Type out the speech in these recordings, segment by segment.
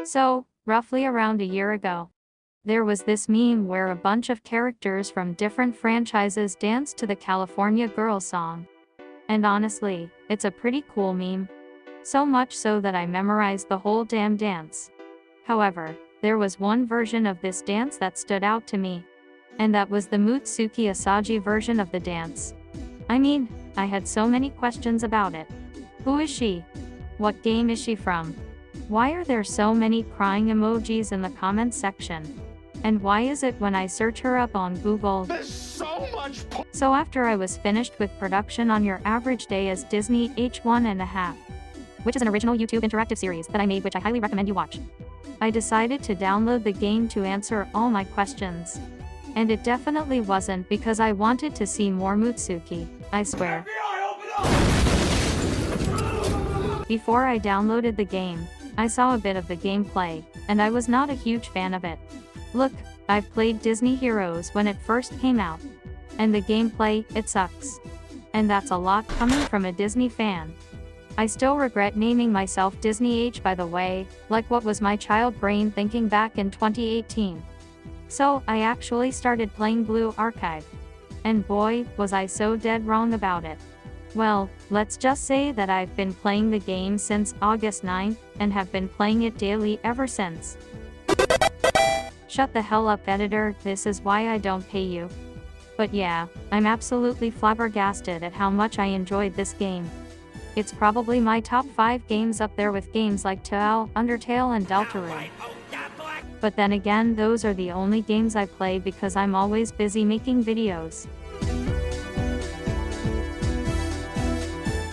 So, roughly around a year ago, there was this meme where a bunch of characters from different franchises danced to the California Girls song. And honestly, it's a pretty cool meme. So much so that I memorized the whole damn dance. However, there was one version of this dance that stood out to me. And that was the Mutsuki Asagi version of the dance. I mean, I had so many questions about it. Who is she? What game is she from? Why are there so many crying emojis in the comments section? And why is it when I search her up on Google? There's so much. So after I was finished with production on Your Average Day as Disney H1.5, which is an original YouTube interactive series that I made, which I highly recommend you watch, I decided to download the game to answer all my questions. And it definitely wasn't because I wanted to see more Mutsuki, I swear. Before I downloaded the game, I saw a bit of the gameplay, and I was not a huge fan of it. Look, I've played Disney Heroes when it first came out. And the gameplay, it sucks. And that's a lot coming from a Disney fan. I still regret naming myself Disney H, by the way, like what was my child brain thinking back in 2018. So, I actually started playing Blue Archive. And boy, was I so dead wrong about it. Well, let's just say that I've been playing the game since August 9th, and have been playing it daily ever since. Shut the hell up, editor, this is why I don't pay you. But yeah, I'm absolutely flabbergasted at how much I enjoyed this game. It's probably my top 5 games, up there with games like Tale, Undertale and Deltarune. But then again, those are the only games I play because I'm always busy making videos.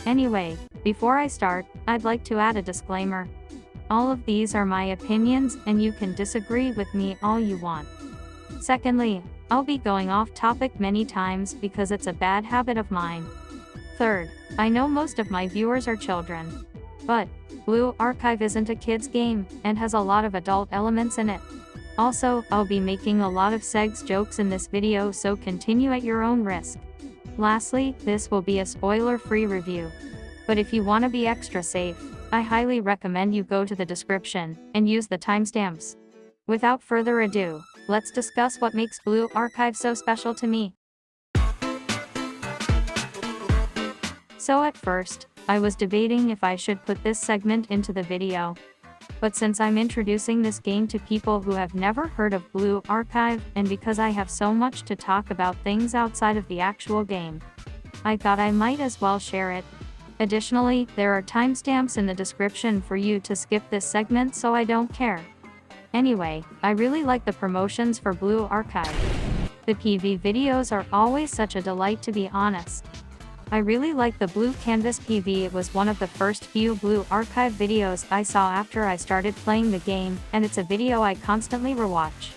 Anyway, before I start, I'd like to add a disclaimer. All of these are my opinions, and you can disagree with me all you want. Secondly, I'll be going off topic many times because it's a bad habit of mine. Third, I know most of my viewers are children. But Blue Archive isn't a kid's game, and has a lot of adult elements in it. Also, I'll be making a lot of sex jokes in this video, so continue at your own risk. Lastly, this will be a spoiler-free review. But if you want to be extra safe, I highly recommend you go to the description, and use the timestamps. Without further ado, let's discuss what makes Blue Archive so special to me. So at first, I was debating if I should put this segment into the video. But since I'm introducing this game to people who have never heard of Blue Archive, and because I have so much to talk about things outside of the actual game, I thought I might as well share it. Additionally, there are timestamps in the description for you to skip this segment, so I don't care. Anyway, I really like the promotions for Blue Archive. The PV videos are always such a delight, to be honest. I really like the Blue Canvas PV. It was one of the first few Blue Archive videos I saw after I started playing the game, and it's a video I constantly rewatch.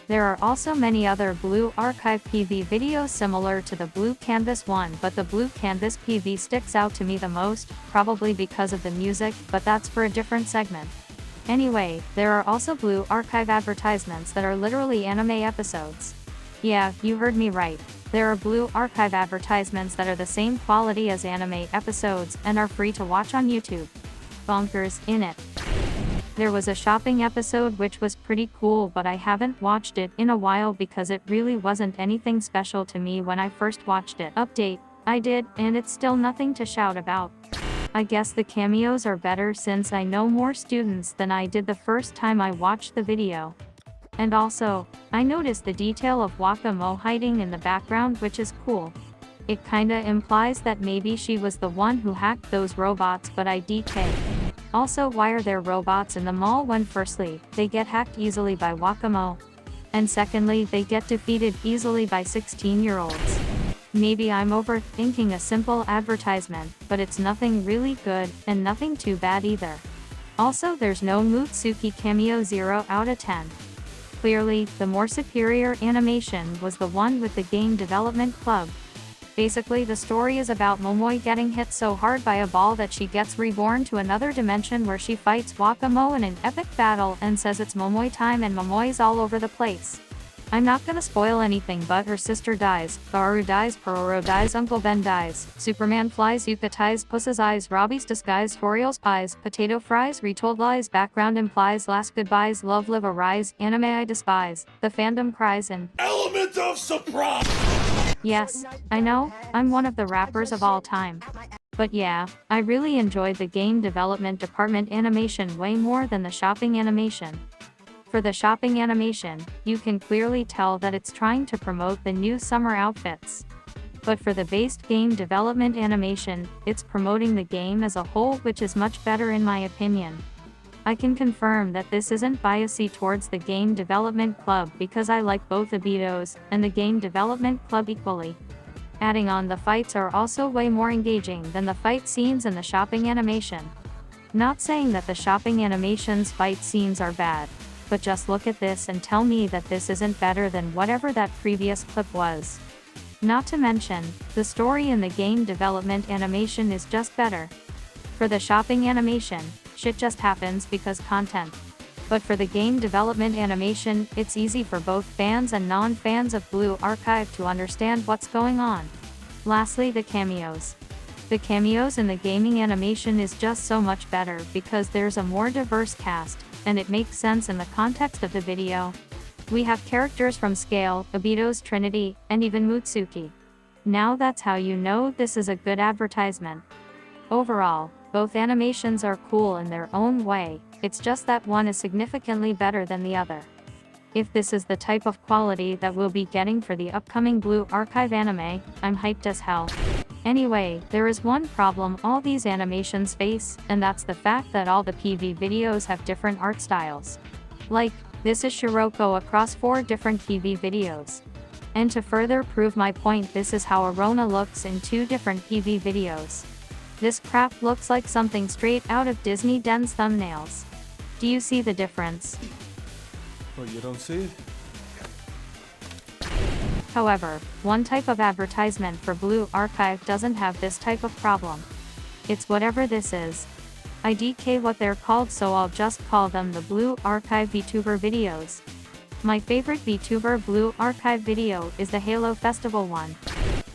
There are also many other Blue Archive PV videos similar to the Blue Canvas one, but the Blue Canvas PV sticks out to me the most, probably because of the music, but that's for a different segment. Anyway, there are also Blue Archive advertisements that are literally anime episodes. Yeah, you heard me right. There are Blue Archive advertisements that are the same quality as anime episodes, and are free to watch on YouTube. Bonkers, innit? There was a shopping episode which was pretty cool, but I haven't watched it in a while because it really wasn't anything special to me when I first watched it. Update, I did, and it's still nothing to shout about. I guess the cameos are better since I know more students than I did the first time I watched the video. And also, I noticed the detail of Wakamo hiding in the background, which is cool. It kinda implies that maybe she was the one who hacked those robots, but IDK. Also, why are there robots in the mall when firstly, they get hacked easily by Wakamo, and secondly, they get defeated easily by 16-year-olds? Maybe I'm overthinking a simple advertisement, but it's nothing really good, and nothing too bad either. Also, there's no Mutsuki cameo. 0 out of 10. Clearly, the more superior animation was the one with the Game Development Club. Basically, the story is about Momoi getting hit so hard by a ball that she gets reborn to another dimension where she fights Wakamo in an epic battle and says it's Momoi time, and Momoi's all over the place. I'm not gonna spoil anything, but her sister dies, Garu dies, Pororo dies, Uncle Ben dies, Superman flies, Yuka ties, Puss's eyes, Robbie's disguise, Oriole's pies, potato fries, retold lies, background implies, last goodbyes, love live arise, anime I despise, the fandom cries and element of surprise! Yes, I know, I'm one of the rappers of all time. But yeah, I really enjoyed the game development department animation way more than the shopping animation. For the shopping animation, you can clearly tell that it's trying to promote the new summer outfits. But for the based game development animation, it's promoting the game as a whole, which is much better in my opinion. I can confirm that this isn't biasy towards the game development club because I like both Abitos and the game development club equally. Adding on, the fights are also way more engaging than the fight scenes in the shopping animation. Not saying that the shopping animation's fight scenes are bad, but just look at this and tell me that this isn't better than whatever that previous clip was. Not to mention, the story in the game development animation is just better. For the shopping animation, shit just happens because content. But for the game development animation, it's easy for both fans and non-fans of Blue Archive to understand what's going on. Lastly, the cameos. The cameos in the gaming animation is just so much better because there's a more diverse cast, and it makes sense in the context of the video. We have characters from Scale, Obito's Trinity, and even Mutsuki. Now that's how you know this is a good advertisement. Overall, both animations are cool in their own way, it's just that one is significantly better than the other. If this is the type of quality that we'll be getting for the upcoming Blue Archive anime, I'm hyped as hell. Anyway, there is one problem all these animations face, and that's the fact that all the PV videos have different art styles. Like, this is Shiroko across 4 different PV videos. And to further prove my point, this is how Arona looks in 2 different PV videos. This crap looks like something straight out of Disney Den's thumbnails. Do you see the difference? Well, you don't see it? However, one type of advertisement for Blue Archive doesn't have this type of problem. It's whatever this is. I DK what they're called, so I'll just call them the Blue Archive VTuber videos. My favorite VTuber Blue Archive video is the Halo Festival one.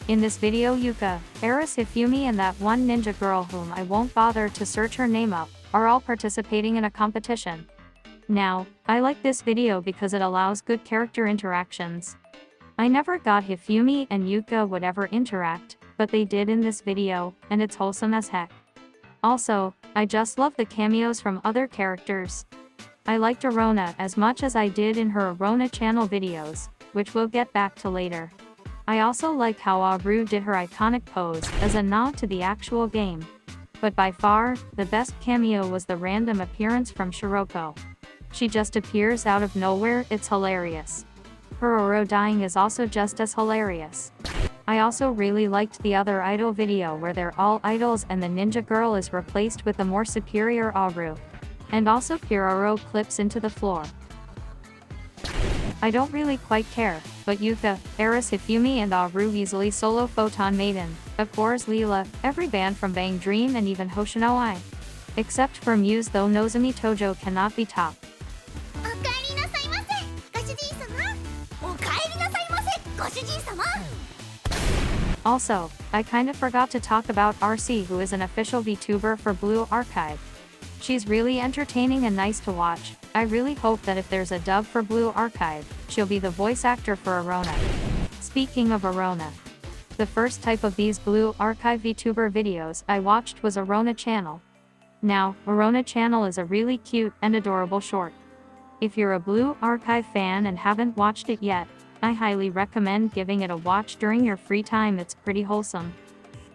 In this video, Yuka, Eris Hifumi, and that one ninja girl whom I won't bother to search her name up, are all participating in a competition. Now, I like this video because it allows good character interactions. I never got Hifumi and Yuka would ever interact, but they did in this video, and it's wholesome as heck. Also, I just love the cameos from other characters. I liked Arona as much as I did in her Arona channel videos, which we'll get back to later. I also like how Aru did her iconic pose as a nod to the actual game. But by far, the best cameo was the random appearance from Shiroko. She just appears out of nowhere, it's hilarious. Her Oro dying is also just as hilarious. I also really liked the other idol video where they're all idols and the ninja girl is replaced with a more superior Aru. And also Kiroro clips into the floor. I don't really quite care, but Yuka, Eris Hifumi and Aru easily solo Photon Maiden, of course Leela, every band from Bang Dream and even Hoshino Ai. Except for Muse, though Nozomi Tojo cannot be topped. Also, I kinda forgot to talk about RC, who is an official VTuber for Blue Archive. She's really entertaining and nice to watch. I really hope that if there's a dub for Blue Archive, she'll be the voice actor for Arona. Speaking of Arona, the first type of these Blue Archive VTuber videos I watched was Arona Channel. Now, Arona Channel is a really cute and adorable short. If you're a Blue Archive fan and haven't watched it yet, I highly recommend giving it a watch during your free time. It's pretty wholesome.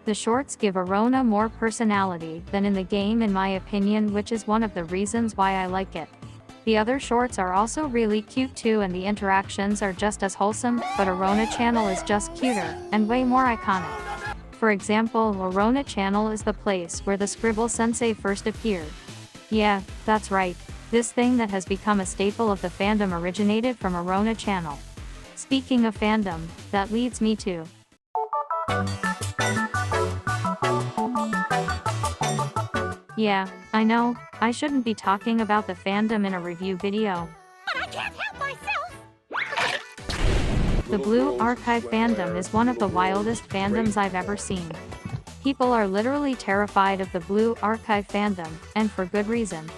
The shorts give Arona more personality than in the game in my opinion, which is one of the reasons why I like it. The other shorts are also really cute too, and the interactions are just as wholesome, but Arona Channel is just cuter and way more iconic. For example, Arona Channel is the place where the Scribble Sensei first appeared. Yeah, that's right. This thing that has become a staple of the fandom originated from Arona Channel. Speaking of fandom, that leads me to yeah, I know, I shouldn't be talking about the fandom in a review video. But I can't help myself! The Blue Archive fandom is one of the wildest fandoms I've ever seen. People are literally terrified of the Blue Archive fandom, and for good reason.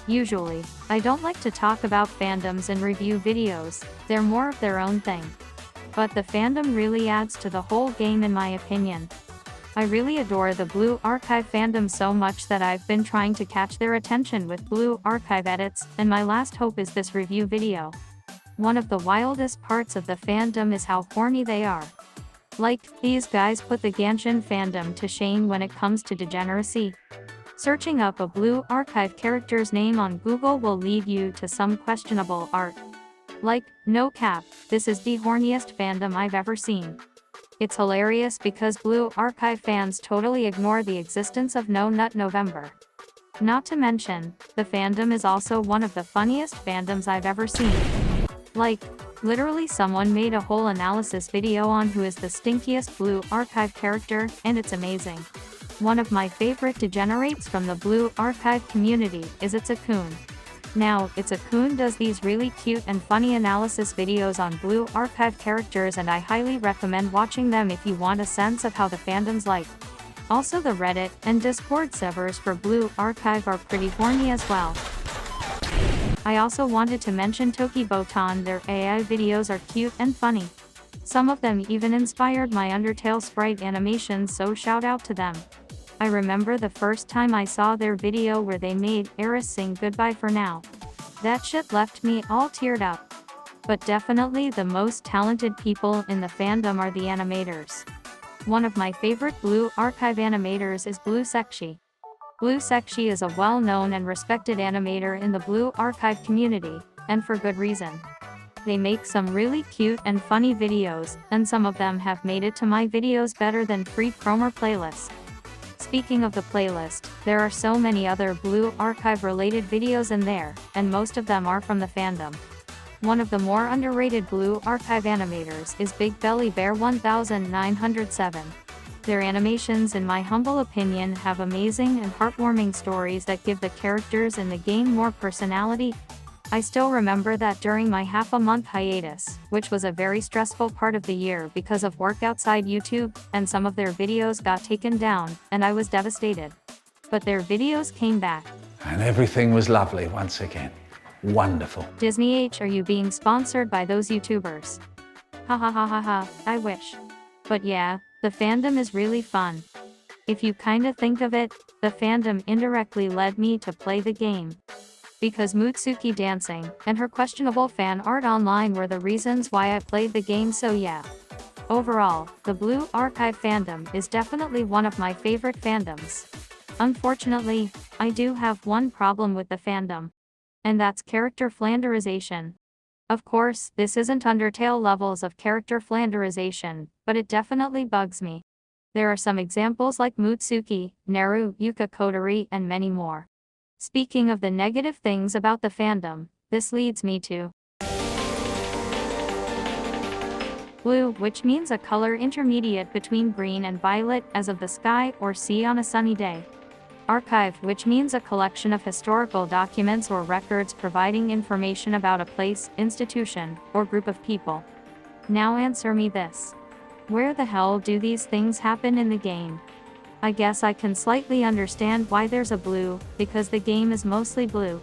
Usually, I don't like to talk about fandoms in review videos, they're more of their own thing. But the fandom really adds to the whole game in my opinion. I really adore the Blue Archive fandom so much that I've been trying to catch their attention with Blue Archive edits, and my last hope is this review video. One of the wildest parts of the fandom is how horny they are. Like, these guys put the Genshin fandom to shame when it comes to degeneracy. Searching up a Blue Archive character's name on Google will lead you to some questionable art. Like, no cap, this is the horniest fandom I've ever seen. It's hilarious because Blue Archive fans totally ignore the existence of No Nut November. Not to mention, the fandom is also one of the funniest fandoms I've ever seen. Like, literally someone made a whole analysis video on who is the stinkiest Blue Archive character, and it's amazing. One of my favorite degenerates from the Blue Archive community is It's a Coon. Now, It's a Coon does these really cute and funny analysis videos on Blue Archive characters, and I highly recommend watching them if you want a sense of how the fandom's like. Also, the Reddit and Discord servers for Blue Archive are pretty horny as well. I also wanted to mention Toki Botan. Their AI videos are cute and funny. Some of them even inspired my Undertale sprite animations, so shout out to them. I remember the first time I saw their video where they made Eris sing Goodbye for Now. That shit left me all teared up. But definitely the most talented people in the fandom are the animators. One of my favorite Blue Archive animators is Blue Sekshi. Blue Sekshi is a well-known and respected animator in the Blue Archive community, and for good reason. They make some really cute and funny videos, and some of them have made it to my videos better than free promo playlists. Speaking of the playlist, there are so many other Blue Archive related videos in there, and most of them are from the fandom. One of the more underrated Blue Archive animators is Big Belly Bear 1907. Their animations, in my humble opinion, have amazing and heartwarming stories that give the characters in the game more personality. I still remember that during my half-a-month hiatus, which was a very stressful part of the year because of work outside YouTube, and some of their videos got taken down, and I was devastated. But their videos came back. And everything was lovely once again. Wonderful. Disney H, are you being sponsored by those YouTubers? Ha ha ha ha ha, I wish. But yeah, the fandom is really fun. If you kinda think of it, the fandom indirectly led me to play the game. Because Mutsuki dancing, and her questionable fan art online were the reasons why I played the game, so yeah. Overall, the Blue Archive fandom is definitely one of my favorite fandoms. Unfortunately, I do have one problem with the fandom. And that's character flanderization. Of course, this isn't Undertale levels of character flanderization, but it definitely bugs me. There are some examples like Mutsuki, Naru, Yuka Kotori, and many more. Speaking of the negative things about the fandom, this leads me to blue, which means a color intermediate between green and violet, as of the sky or sea on a sunny day. Archive, which means a collection of historical documents or records providing information about a place, institution, or group of people. Now answer me this. Where the hell do these things happen in the game? I guess I can slightly understand why there's a blue, because the game is mostly blue.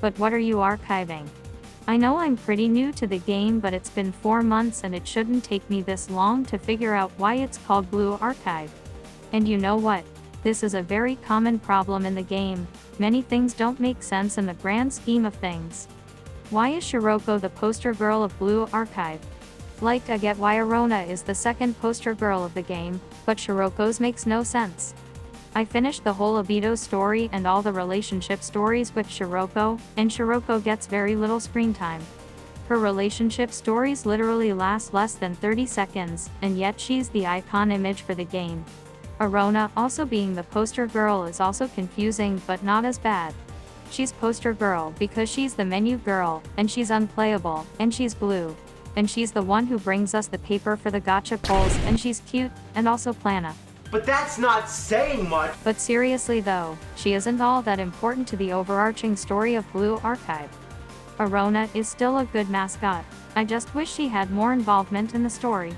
But what are you archiving? I know I'm pretty new to the game, but it's been 4 months and it shouldn't take me this long to figure out why it's called Blue Archive. And you know what? This is a very common problem in the game. Many things don't make sense in the grand scheme of things. Why is Shiroko the poster girl of Blue Archive? Like, I get why Arona is the second poster girl of the game, but Shiroko's makes no sense. I finished the whole Obito story and all the relationship stories with Shiroko, and Shiroko gets very little screen time. Her relationship stories literally last less than 30 seconds, and yet she's the icon image for the game. Arona, also being the poster girl, is also confusing, but not as bad. She's poster girl because she's the menu girl, and she's unplayable, and she's blue. And she's the one who brings us the paper for the gacha pulls, and she's cute, and also plana. But that's not saying much. But seriously though, she isn't all that important to the overarching story of Blue Archive. Arona is still a good mascot. I just wish she had more involvement in the story.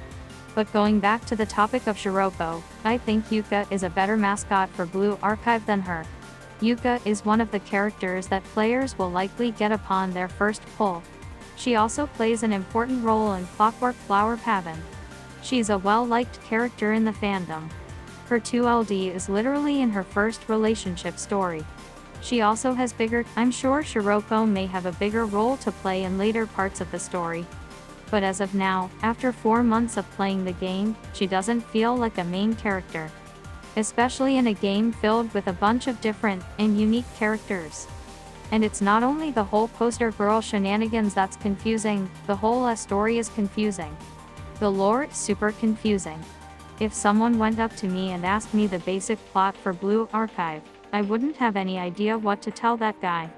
But going back to the topic of Shiroko, I think Yuka is a better mascot for Blue Archive than her. Yuka is one of the characters that players will likely get upon their first pull. She also plays an important role in Clockwork Flower Pavan. She's a well-liked character in the fandom. Her 2LD is literally in her first relationship story. She also has bigger. I'm sure Shiroko may have a bigger role to play in later parts of the story. But as of now, after 4 months of playing the game, she doesn't feel like a main character. Especially in a game filled with a bunch of different and unique characters. And it's not only the whole poster girl shenanigans that's confusing, the whole story is confusing. The lore is super confusing. If someone went up to me and asked me the basic plot for Blue Archive, I wouldn't have any idea what to tell that guy.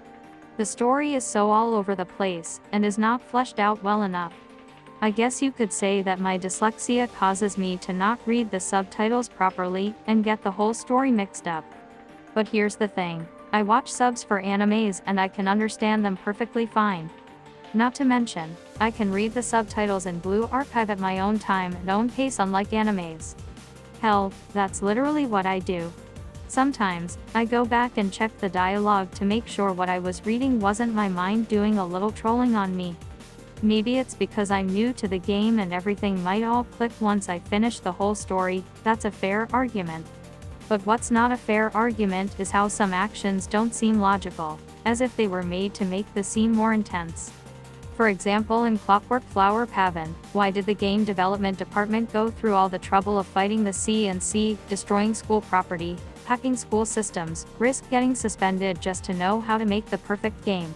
The story is so all over the place, and is not fleshed out well enough. I guess you could say that my dyslexia causes me to not read the subtitles properly, and get the whole story mixed up. But here's the thing. I watch subs for animes and I can understand them perfectly fine. Not to mention, I can read the subtitles in Blue Archive at my own time and own pace, unlike animes. Hell, that's literally what I do. Sometimes, I go back and check the dialogue to make sure what I was reading wasn't my mind doing a little trolling on me. Maybe it's because I'm new to the game and everything might all click once I finish the whole story. That's a fair argument. But what's not a fair argument is how some actions don't seem logical, as if they were made to make the scene more intense. For example, in Clockwork Flower Pavan, why did the game development department go through all the trouble of fighting the CNC, destroying school property, hacking school systems, risk getting suspended just to know how to make the perfect game?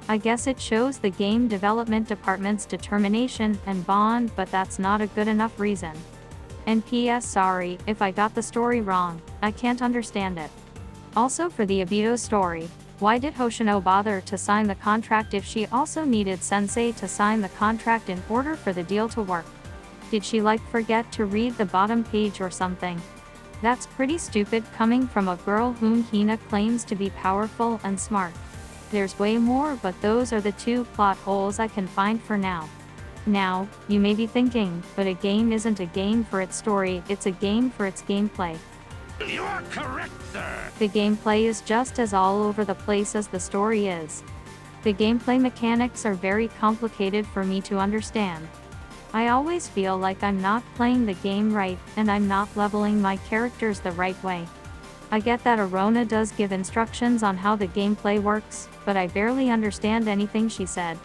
I guess it shows the game development department's determination and bond, but that's not a good enough reason. And PS sorry if I got the story wrong, I can't understand it. Also for the Obito story, why did Hoshino bother to sign the contract if she also needed Sensei to sign the contract in order for the deal to work? Did she forget to read the bottom page or something? That's pretty stupid coming from a girl whom Hina claims to be powerful and smart. There's way more, but those are the 2 plot holes I can find for now. Now, you may be thinking, but a game isn't a game for its story, it's a game for its gameplay. You are correct, sir. The gameplay is just as all over the place as the story is. The gameplay mechanics are very complicated for me to understand. I always feel like I'm not playing the game right, and I'm not leveling my characters the right way. I get that Arona does give instructions on how the gameplay works, but I barely understand anything she said.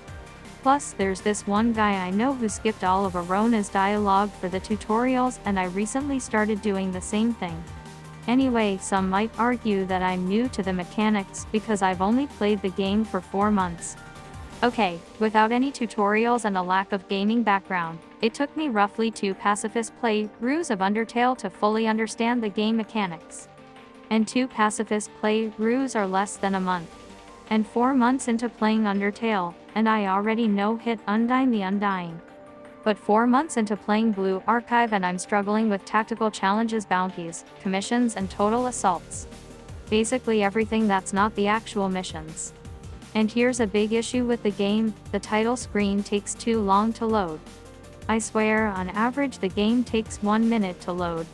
Plus, there's this one guy I know who skipped all of Arona's dialogue for the tutorials, and I recently started doing the same thing. Anyway, some might argue that I'm new to the mechanics because I've only played the game for 4 months. Okay, without any tutorials and a lack of gaming background, it took me roughly 2 pacifist playthroughs of Undertale to fully understand the game mechanics. And 2 pacifist playthroughs are less than a month. And 4 months into playing Undertale, and I already know hit Undyne the Undying. But 4 months into playing Blue Archive and I'm struggling with tactical challenges, bounties, commissions and total assaults. Basically everything that's not the actual missions. And here's a big issue with the game, the title screen takes too long to load. I swear, on average the game takes 1 minute to load.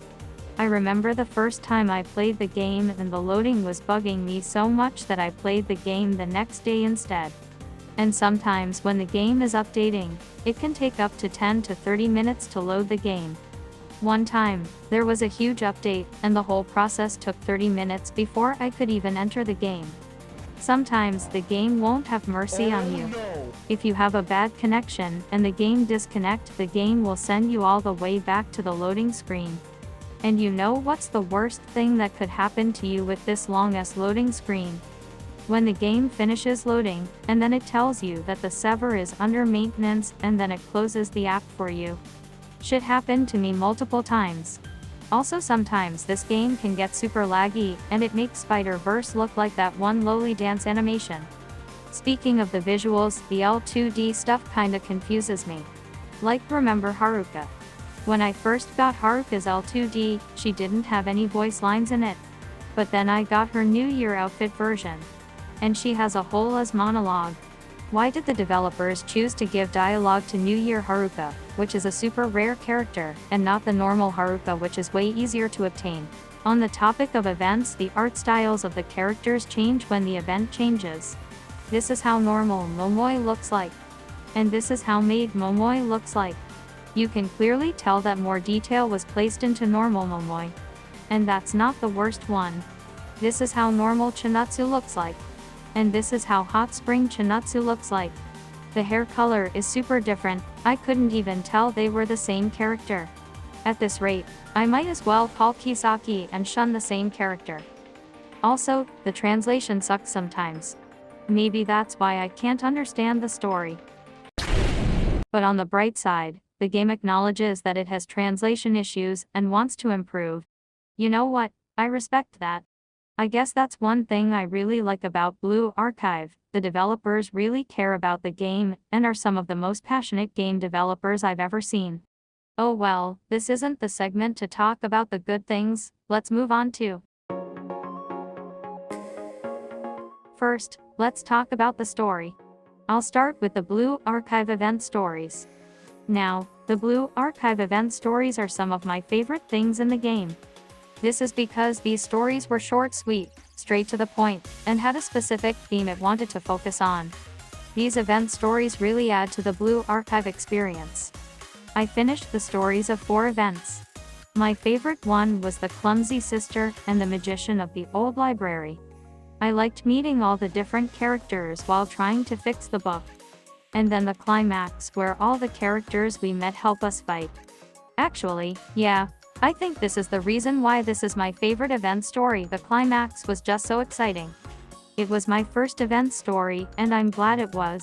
I remember the first time I played the game and the loading was bugging me so much that I played the game the next day instead. And sometimes when the game is updating, it can take up to 10 to 30 minutes to load the game. One time, there was a huge update, and the whole process took 30 minutes before I could even enter the game. Sometimes the game won't have mercy on you. If you have a bad connection and the game disconnects, the game will send you all the way back to the loading screen. And you know what's the worst thing that could happen to you with this long-ass loading screen? When the game finishes loading, and then it tells you that the server is under maintenance, and then it closes the app for you. Shit happened to me multiple times. Also sometimes this game can get super laggy, and it makes Spider-Verse look like that one lowly dance animation. Speaking of the visuals, the L2D stuff kinda confuses me. Remember Haruka? When I first got Haruka's L2D, she didn't have any voice lines in it. But then I got her New Year outfit version. And she has a whole as monologue. Why did the developers choose to give dialogue to New Year Haruka, which is a super rare character, and not the normal Haruka, which is way easier to obtain? On the topic of events, the art styles of the characters change when the event changes. This is how normal Momoi looks like. And this is how made Momoi looks like. You can clearly tell that more detail was placed into normal Momoi. And that's not the worst one. This is how normal Chinatsu looks like. And this is how Hot Spring Chinatsu looks like. The hair color is super different, I couldn't even tell they were the same character. At this rate, I might as well call Kisaki and Shun the same character. Also, the translation sucks sometimes. Maybe that's why I can't understand the story. But on the bright side, the game acknowledges that it has translation issues and wants to improve. You know what? I respect that. I guess that's one thing I really like about Blue Archive. The developers really care about the game and are some of the most passionate game developers I've ever seen. Oh well, this isn't the segment to talk about the good things, let's move on to. First, let's talk about the story. I'll start with the Blue Archive event stories. Now, the Blue Archive event stories are some of my favorite things in the game. This is because these stories were short, sweet, straight to the point, and had a specific theme it wanted to focus on. These event stories really add to the Blue Archive experience. I finished the stories of 4 events. My favorite one was the Clumsy Sister and the Magician of the Old Library. I liked meeting all the different characters while trying to fix the book. And then the climax where all the characters we met help us fight. Actually, yeah, I think this is the reason why this is my favorite event story. The climax was just so exciting. It was my first event story, and I'm glad it was.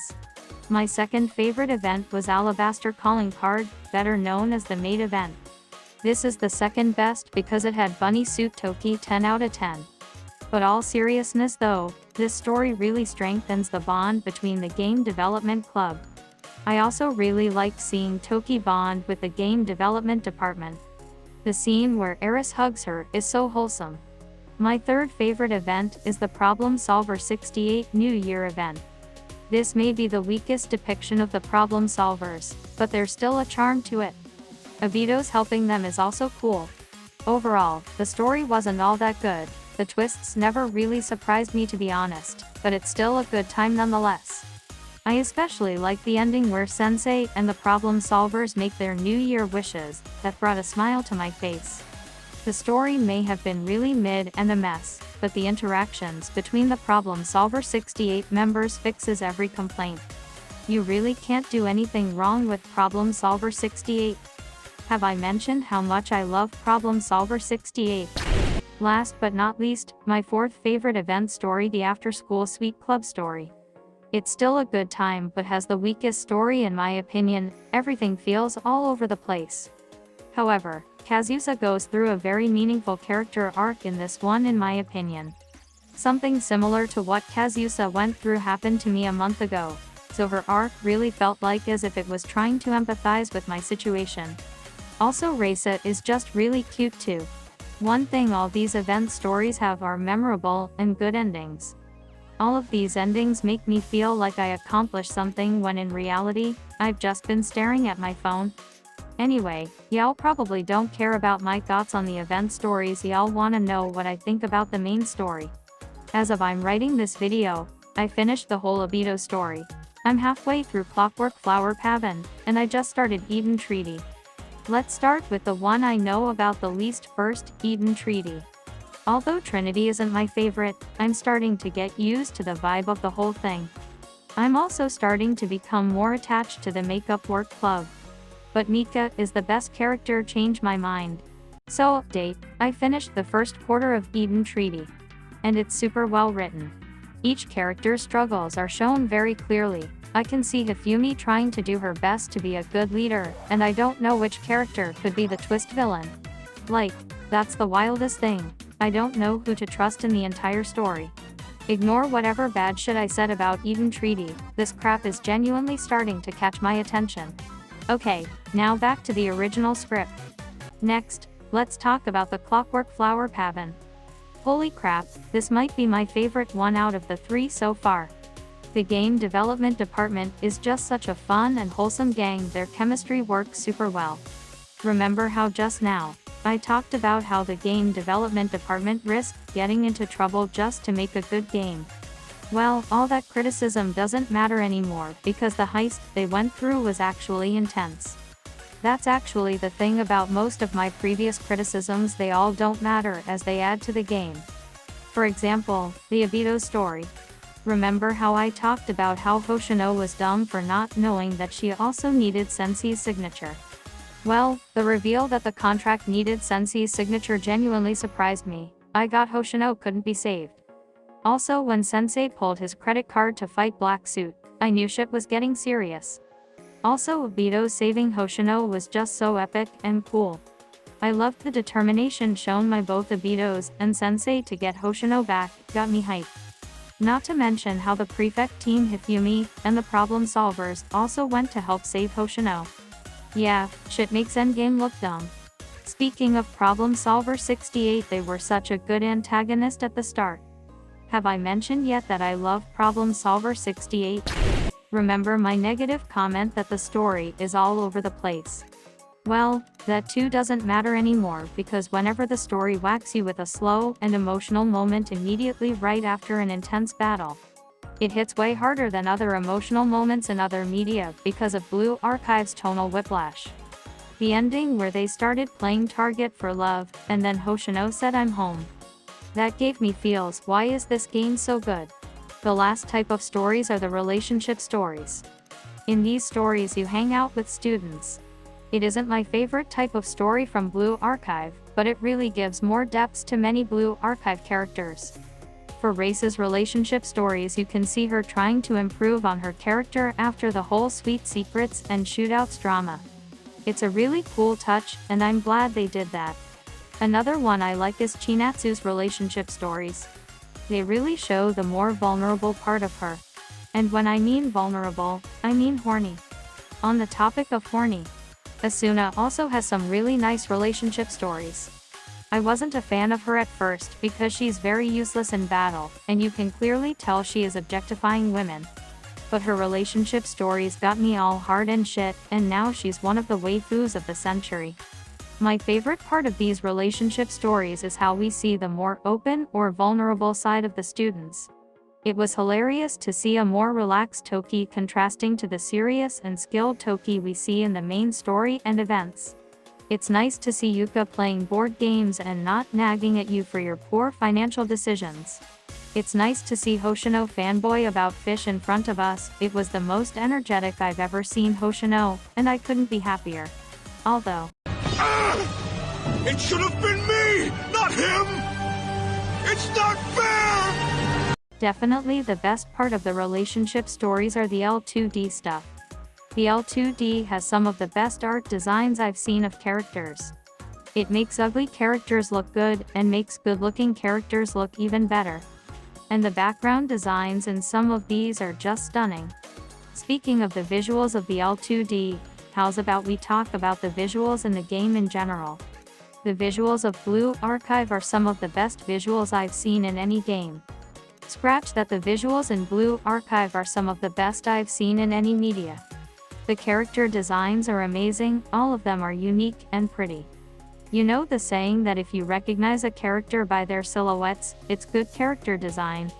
My second favorite event was Alabaster Calling Card, better known as the maid event. This is the second best because it had Bunny Suit Toki 10 out of 10. But all seriousness though, this story really strengthens the bond between the game development club. I also really liked seeing Toki bond with the game development department. The scene where Eris hugs her is so wholesome. My third favorite event is the Problem Solver 68 New Year event. This may be the weakest depiction of the problem solvers, but there's still a charm to it. Obito's helping them is also cool. Overall, the story wasn't all that good. The twists never really surprised me, to be honest, but it's still a good time nonetheless. I especially like the ending where Sensei and the problem solvers make their New Year wishes. That brought a smile to my face. The story may have been really mid and a mess, but the interactions between the Problem Solver 68 members fixes every complaint. You really can't do anything wrong with Problem Solver 68. Have I mentioned how much I love Problem Solver 68? Last but not least, my fourth favorite event story, the After School Sweet Club story. It's still a good time but has the weakest story in my opinion. Everything feels all over the place. However, Kazusa goes through a very meaningful character arc in this one in my opinion. Something similar to what Kazusa went through happened to me a month ago, so her arc really felt like as if it was trying to empathize with my situation. Also Reisa is just really cute too. One thing all these event stories have are memorable and good endings. All of these endings make me feel like I accomplished something when in reality, I've just been staring at my phone. Anyway, y'all probably don't care about my thoughts on the event stories, y'all wanna know what I think about the main story. As of I'm writing this video, I finished the whole Obito story. I'm halfway through Clockwork Flower Pavan, and I just started Eden Treaty. Let's start with the one I know about the least first, Eden Treaty. Although Trinity isn't my favorite, I'm starting to get used to the vibe of the whole thing. I'm also starting to become more attached to the makeup work club. But Mika is the best character, change my mind. So update, I finished the first quarter of Eden Treaty. And it's super well written. Each character's struggles are shown very clearly. I can see Hifumi trying to do her best to be a good leader, and I don't know which character could be the twist villain. Like, that's the wildest thing. I don't know who to trust in the entire story. Ignore whatever bad shit I said about Eden Treaty, this crap is genuinely starting to catch my attention. Okay, now back to the original script. Next, let's talk about the Clockwork Flower Pavan. Holy crap, this might be my favorite one out of the 3 so far. The game development department is just such a fun and wholesome gang, their chemistry works super well. Remember how just now, I talked about how the game development department risked getting into trouble just to make a good game? Well, all that criticism doesn't matter anymore because the heist they went through was actually intense. That's actually the thing about most of my previous criticisms, they all don't matter as they add to the game. For example, the Obito story. Remember how I talked about how Hoshino was dumb for not knowing that she also needed Sensei's signature? Well, the reveal that the contract needed Sensei's signature genuinely surprised me. I got Hoshino couldn't be saved. Also, when Sensei pulled his credit card to fight Black Suit, I knew shit was getting serious. Also, Obito saving Hoshino was just so epic and cool. I loved the determination shown by both Obitos and Sensei to get Hoshino back, got me hyped. Not to mention how the prefect team Hifumi and the problem solvers also went to help save Hoshino. Yeah, shit makes Endgame look dumb. Speaking of Problem Solver 68, they were such a good antagonist at the start. Have I mentioned yet that I love Problem Solver 68? Remember my negative comment that the story is all over the place? Well, that too doesn't matter anymore because whenever the story whacks you with a slow and emotional moment immediately right after an intense battle, it hits way harder than other emotional moments in other media because of Blue Archive's tonal whiplash. The ending where they started playing Target for Love, and then Hoshino said I'm home. That gave me feels. Why is this game so good? The last type of stories are the relationship stories. In these stories you hang out with students. It isn't my favorite type of story from Blue Archive, but it really gives more depth to many Blue Archive characters. For Race's relationship stories, you can see her trying to improve on her character after the whole sweet secrets and shootouts drama. It's a really cool touch, and I'm glad they did that. Another one I like is Chinatsu's relationship stories. They really show the more vulnerable part of her. And when I mean vulnerable, I mean horny. On the topic of horny, Asuna also has some really nice relationship stories. I wasn't a fan of her at first because she's very useless in battle, and you can clearly tell she is objectifying women. But her relationship stories got me all hard and shit, and now she's one of the waifus of the century. My favorite part of these relationship stories is how we see the more open or vulnerable side of the students. It was hilarious to see a more relaxed Toki contrasting to the serious and skilled Toki we see in the main story and events. It's nice to see Yuka playing board games and not nagging at you for your poor financial decisions. It's nice to see Hoshino fanboy about fish in front of us. It was the most energetic I've ever seen Hoshino, and I couldn't be happier. Although, It should have been me, not him! It's not fair! definitely the best part of the relationship stories are the L2D stuff. The L2D has some of the best art designs I've seen of characters. It makes ugly characters look good and makes good-looking characters look even better. And the background designs in some of these are just stunning. Speaking of the visuals of the L2D, how's about we talk about the visuals in the game in general? The visuals of Blue Archive are some of the best visuals I've seen in any game. Scratch that, the visuals in Blue Archive are some of the best I've seen in any media. The character designs are amazing, all of them are unique and pretty. You know the saying that if you recognize a character by their silhouettes, it's good character design.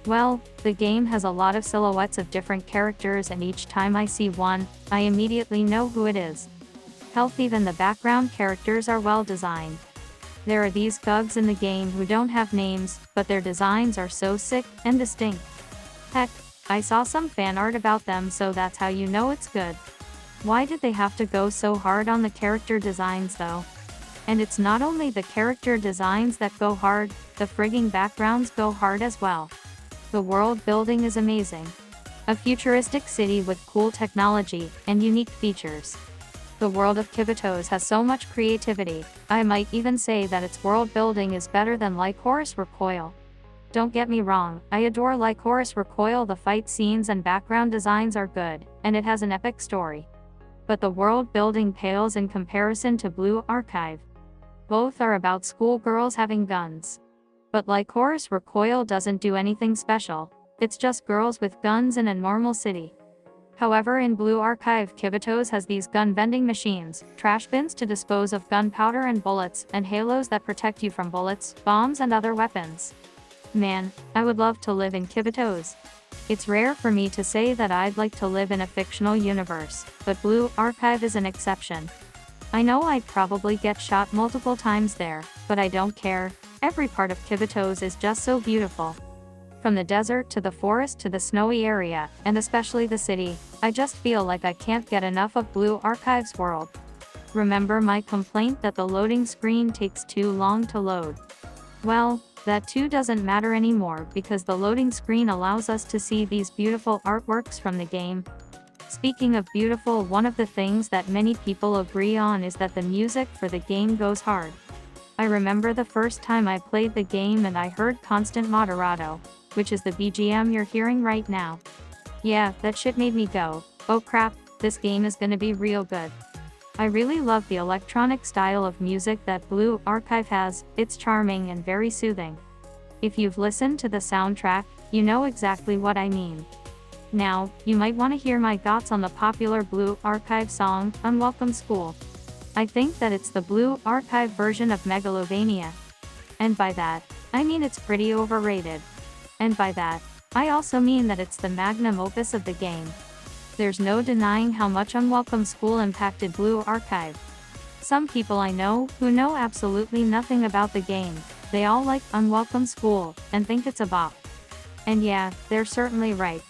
Well, the game has a lot of silhouettes of different characters, and each time I see one, I immediately know who it is. Hell, even the background characters are well designed. There are these thugs in the game who don't have names, but their designs are so sick and distinct. Heck, I saw some fan art about them, so that's how you know it's good. Why did they have to go so hard on the character designs though? And it's not only the character designs that go hard, the frigging backgrounds go hard as well. The world building is amazing. A futuristic city with cool technology and unique features. The world of Kibutos has so much creativity, I might even say that its world building is better than Lycoris Recoil. Don't get me wrong, I adore Lycoris Recoil, the fight scenes and background designs are good, and it has an epic story. But the world building pales in comparison to Blue Archive. Both are about schoolgirls having guns. But Lycoris Recoil doesn't do anything special. it's just girls with guns in a normal city. However, in Blue Archive, Kibitos has these gun vending machines, trash bins to dispose of gunpowder and bullets, and halos that protect you from bullets, bombs and other weapons. Man, I would love to live in Kibitos. It's rare for me to say that I'd like to live in a fictional universe, but Blue Archive is an exception. I know I'd probably get shot multiple times there, but I don't care. Every part of Kibitos is just so beautiful. From the desert to the forest to the snowy area, and especially the city, I just feel like I can't get enough of Blue Archive's world. Remember my complaint that the loading screen takes too long to load? Well, that too doesn't matter anymore because the loading screen allows us to see these beautiful artworks from the game. Speaking of beautiful, one of the things that many people agree on is that the music for the game goes hard. I remember the first time I played the game and I heard Constant Moderato, which is the BGM you're hearing right now. Yeah, that shit made me go, oh crap, this game is gonna be real good. I really love the electronic style of music that Blue Archive has, it's charming and very soothing. If you've listened to the soundtrack, you know exactly what I mean. Now, you might want to hear my thoughts on the popular Blue Archive song, Unwelcome School. I think that it's the Blue Archive version of Megalovania. And by that, I mean it's pretty overrated. And by that, I also mean that it's the magnum opus of the game. There's no denying how much Unwelcome School impacted Blue Archive. Some people I know, who know absolutely nothing about the game, they all like Unwelcome School, and think it's a bop. And yeah, they're certainly right.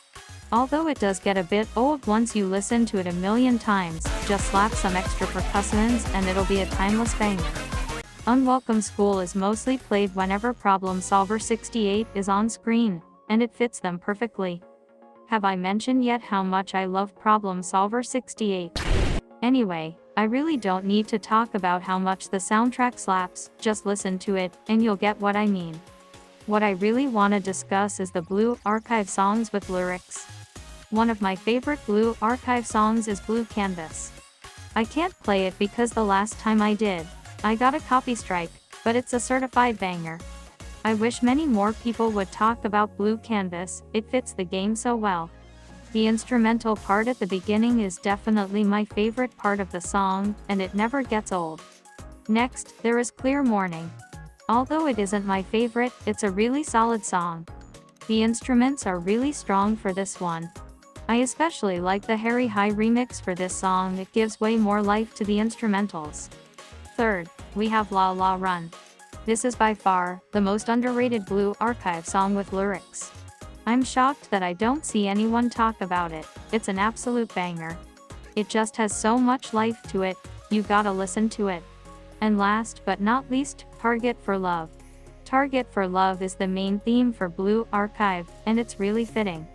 Although it does get a bit old once you listen to it a million times, just slap some extra percussions and it'll be a timeless banger. Unwelcome School is mostly played whenever Problem Solver 68 is on screen, and it fits them perfectly. Have I mentioned yet how much I love Problem Solver 68? Anyway, I really don't need to talk about how much the soundtrack slaps, just listen to it, and you'll get what I mean. What I really want to discuss is the Blue Archive songs with lyrics. One of my favorite Blue Archive songs is Blue Canvas. I can't play it because the last time I did, I got a copy strike, but it's a certified banger. I wish many more people would talk about Blue Canvas, it fits the game so well. The instrumental part at the beginning is definitely my favorite part of the song, and it never gets old. Next, there is Clear Morning. Although it isn't my favorite, it's a really solid song. The instruments are really strong for this one. I especially like the Harry High remix for this song, it gives way more life to the instrumentals. Third, we have La La Run. This is by far the most underrated Blue Archive song with lyrics. I'm shocked that I don't see anyone talk about it, it's an absolute banger. It just has so much life to it, you gotta listen to it. And last but not least, Target for Love. Target for Love is the main theme for Blue Archive, and it's really fitting.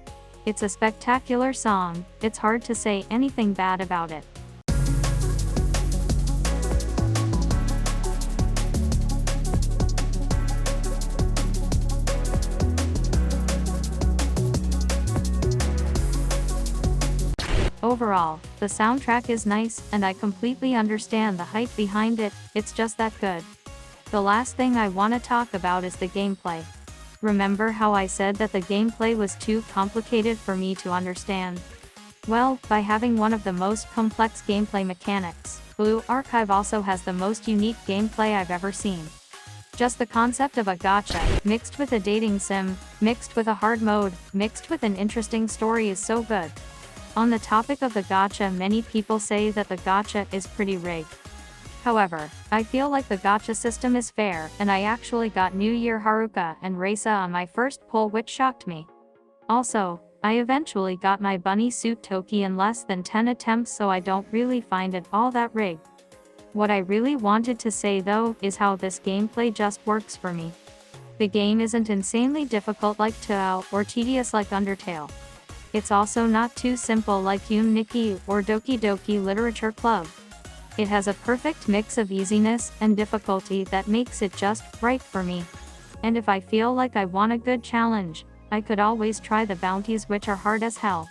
It's a spectacular song, it's hard to say anything bad about it. Overall, the soundtrack is nice, and I completely understand the hype behind it, it's just that good. The last thing I want to talk about is the gameplay. Remember how I said that the gameplay was too complicated for me to understand? Well, by having one of the most complex gameplay mechanics, Blue Archive also has the most unique gameplay I've ever seen. Just the concept of a gacha, mixed with a dating sim, mixed with a hard mode, mixed with an interesting story is so good. On the topic of the gacha, many people say that the gacha is pretty rigged. However, I feel like the gacha system is fair, and I actually got New Year Haruka and Reisa on my first pull, which shocked me. Also, I eventually got my bunny suit Toki in less than 10 attempts, so I don't really find it all that rigged. What I really wanted to say though, is how this gameplay just works for me. The game isn't insanely difficult like Tao, or tedious like Undertale. It's also not too simple like Yun Nikki or Doki Doki Literature Club. It has a perfect mix of easiness and difficulty that makes it just right for me. And if I feel like I want a good challenge, I could always try the bounties, which are hard as hell.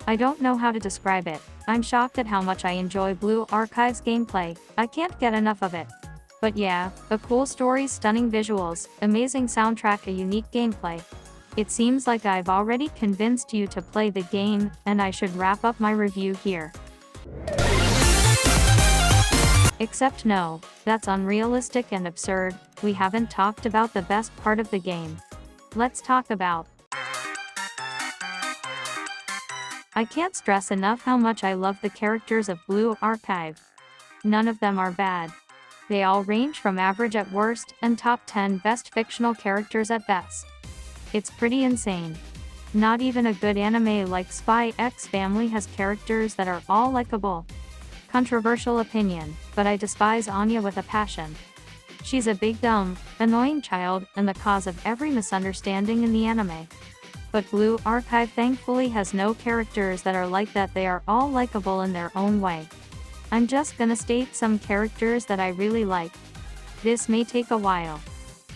I don't know how to describe it. I'm shocked at how much I enjoy Blue Archive's gameplay, I can't get enough of it. But yeah, a cool story, stunning visuals, amazing soundtrack, a unique gameplay. It seems like I've already convinced you to play the game, and I should wrap up my review here. Except no, that's unrealistic and absurd. We haven't talked about the best part of the game. Let's talk about. I can't stress enough how much I love the characters of Blue Archive. None of them are bad. They all range from average at worst and top 10 best fictional characters at best. It's pretty insane. Not even a good anime like Spy X Family has characters that are all likable. Controversial opinion, but I despise Anya with a passion. She's a big dumb, annoying child and the cause of every misunderstanding in the anime. But Blue Archive thankfully has no characters that are like that. They are all likable in their own way. I'm just gonna state some characters that I really like. This may take a while.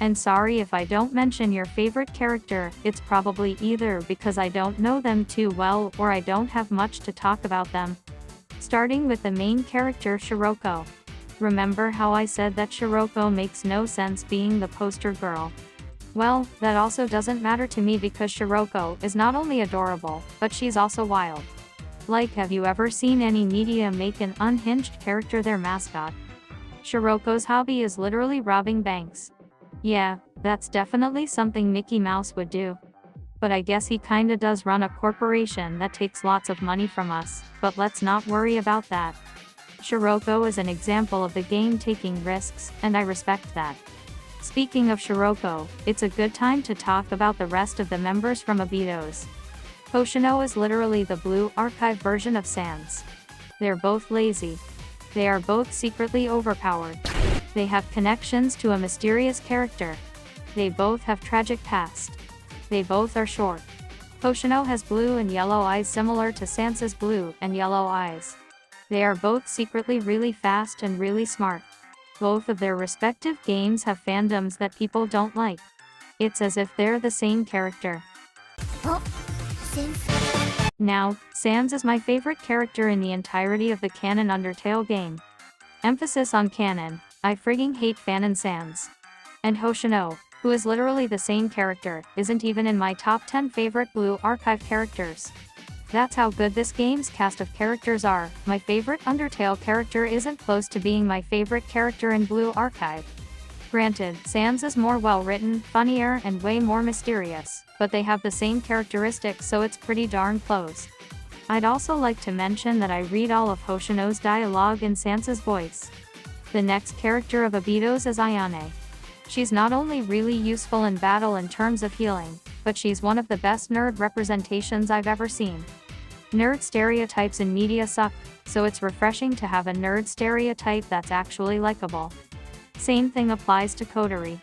And sorry if I don't mention your favorite character, it's probably either because I don't know them too well or I don't have much to talk about them. Starting with the main character Shiroko. Remember how I said that Shiroko makes no sense being the poster girl? Well, that also doesn't matter to me because Shiroko is not only adorable, but she's also wild. Like, have you ever seen any media make an unhinged character their mascot? Shiroko's hobby is literally robbing banks. Yeah, that's definitely something Mickey Mouse would do. But I guess he kinda does run a corporation that takes lots of money from us, but let's not worry about that. Shiroko is an example of the game taking risks, and I respect that. Speaking of Shiroko, it's a good time to talk about the rest of the members from Abitos. Hoshino is literally the Blue Archive version of Sans. They're both lazy. They are both secretly overpowered. They have connections to a mysterious character. They both have tragic past. They both are short. Hoshino has blue and yellow eyes similar to Sans's blue and yellow eyes. They are both secretly really fast and really smart. Both of their respective games have fandoms that people don't like. It's as if they're the same character. Now, Sans is my favorite character in the entirety of the canon Undertale game. Emphasis on canon, I frigging hate Fanon Sans. And Hoshino, who is literally the same character, isn't even in my top 10 favorite Blue Archive characters. That's how good this game's cast of characters are. My favorite Undertale character isn't close to being my favorite character in Blue Archive. Granted, Sans is more well-written, funnier, and way more mysterious, but they have the same characteristics, so it's pretty darn close. I'd also like to mention that I read all of Hoshino's dialogue in Sans's voice. The next character of Abitos is Ayane. She's not only really useful in battle in terms of healing, but she's one of the best nerd representations I've ever seen. Nerd stereotypes in media suck, so it's refreshing to have a nerd stereotype that's actually likable. Same thing applies to Kotori.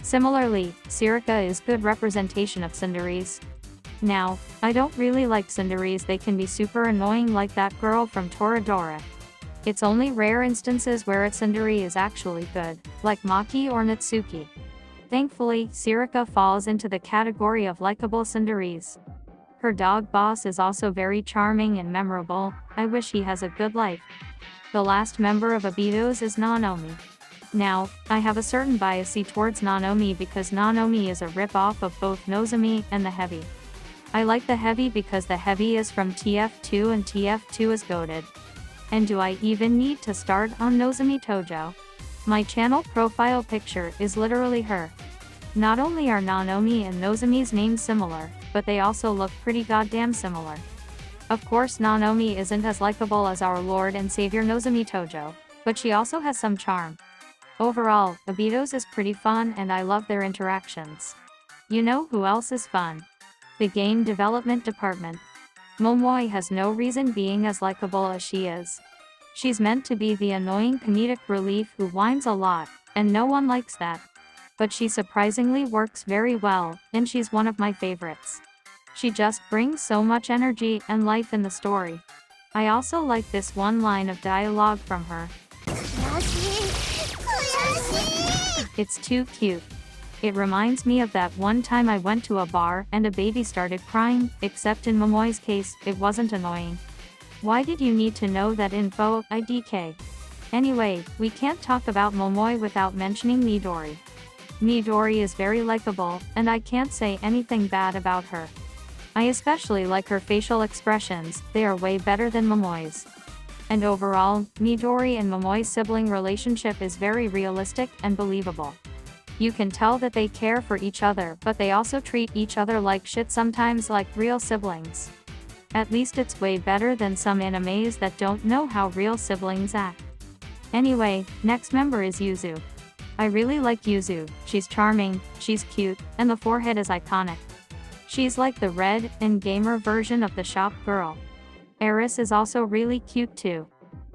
Similarly, Sirika is good representation of Cinderies. Now, I don't really like Cinderies. They can be super annoying like that girl from Toradora. It's only rare instances where a Tsundere is actually good, like Maki or Natsuki. Thankfully, Sirika falls into the category of likable Tsunderes. Her dog boss is also very charming and memorable. I wish he has a good life. The last member of Abitos is Nanomi. Now, I have a certain bias towards Nanomi because Nanomi is a rip-off of both Nozomi and the Heavy. I like the Heavy because the Heavy is from TF2 and TF2 is goated. And do I even need to start on Nozomi Tojo? My channel profile picture is literally her. Not only are Nanomi and Nozomi's names similar, but they also look pretty goddamn similar. Of course Nanomi isn't as likable as our Lord and Savior Nozomi Tojo, but she also has some charm. Overall, Abitos is pretty fun and I love their interactions. You know who else is fun? The game development department. Momoi has no reason being as likable as she is. She's meant to be the annoying comedic relief who whines a lot, and no one likes that. But she surprisingly works very well, and she's one of my favorites. She just brings so much energy and life in the story. I also like this one line of dialogue from her. It's too cute. It reminds me of that one time I went to a bar and a baby started crying, except in Momoi's case, it wasn't annoying. Why did you need to know that info, IDK? Anyway, we can't talk about Momoi without mentioning Midori. Midori is very likable, and I can't say anything bad about her. I especially like her facial expressions, they are way better than Momoi's. And overall, Midori and Momoi's sibling relationship is very realistic and believable. You can tell that they care for each other, but they also treat each other like shit sometimes, like real siblings. At least it's way better than some animes that don't know how real siblings act. Anyway, next member is Yuzu. I really like Yuzu, she's charming, she's cute, and the forehead is iconic. She's like the red and gamer version of the shop girl. Eris is also really cute too.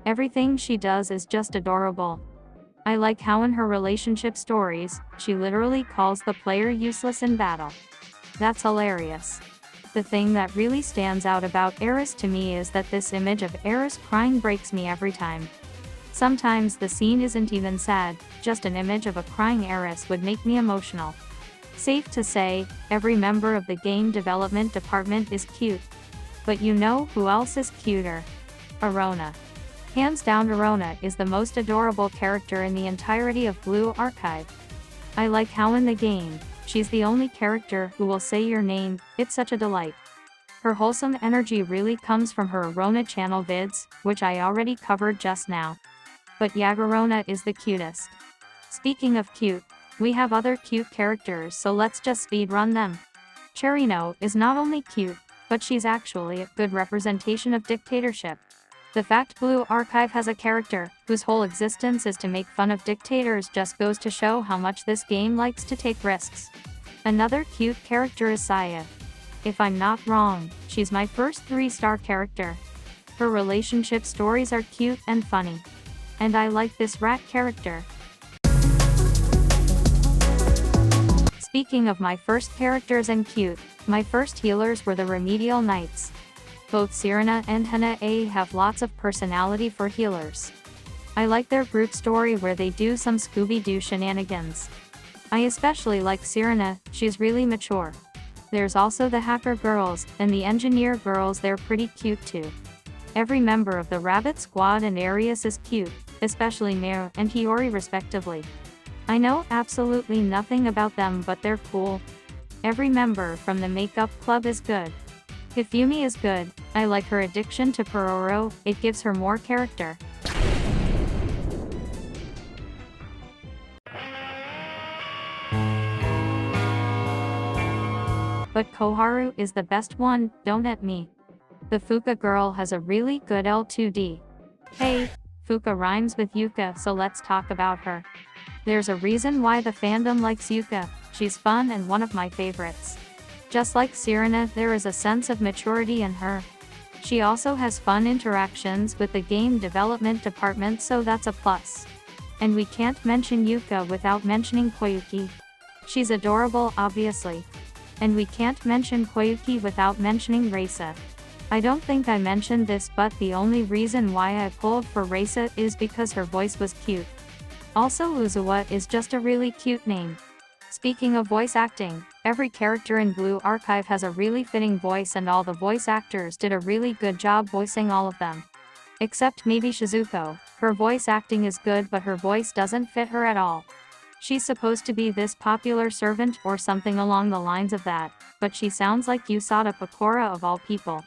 Everything she does is just adorable. I like how in her relationship stories, she literally calls the player useless in battle. That's hilarious. The thing that really stands out about Eris to me is that this image of Eris crying breaks me every time. Sometimes the scene isn't even sad, just an image of a crying Eris would make me emotional. Safe to say, every member of the game development department is cute. But you know who else is cuter? Arona. Hands down, Arona is the most adorable character in the entirety of Blue Archive. I like how in the game, she's the only character who will say your name, it's such a delight. Her wholesome energy really comes from her Arona channel vids, which I already covered just now. But yeah, Arona is the cutest. Speaking of cute, we have other cute characters, so let's just speedrun them. Cherino is not only cute, but she's actually a good representation of dictatorship. The fact Blue Archive has a character whose whole existence is to make fun of dictators just goes to show how much this game likes to take risks. Another cute character is Saya. If I'm not wrong, she's my first 3-star character. Her relationship stories are cute and funny. And I like this rat character. Speaking of my first characters and cute, my first healers were the Remedial Knights. Both Sirena and Hana-A have lots of personality for healers. I like their group story where they do some Scooby-Doo shenanigans. I especially like Sirena, she's really mature. There's also the Hacker Girls, and the Engineer Girls, they're pretty cute too. Every member of the Rabbit Squad and Arius is cute, especially Mero and Hiyori respectively. I know absolutely nothing about them, but they're cool. Every member from the Makeup Club is good. Hifumi is good, I like her addiction to Pororo, it gives her more character. But Koharu is the best one, don't at me. The Fuka girl has a really good L2D. Hey, Fuka rhymes with Yuka, so let's talk about her. There's a reason why the fandom likes Yuka, she's fun and one of my favorites. Just like Sirena, there is a sense of maturity in her. She also has fun interactions with the game development department, so that's a plus. And we can't mention Yuka without mentioning Koyuki. She's adorable, obviously. And we can't mention Koyuki without mentioning Reisa. I don't think I mentioned this, but the only reason why I pulled for Reisa is because her voice was cute. Also, Uzawa is just a really cute name. Speaking of voice acting, every character in Blue Archive has a really fitting voice, and all the voice actors did a really good job voicing all of them. Except maybe Shizuko, her voice acting is good but her voice doesn't fit her at all. She's supposed to be this popular servant or something along the lines of that, but she sounds like Yusada Pokora of all people.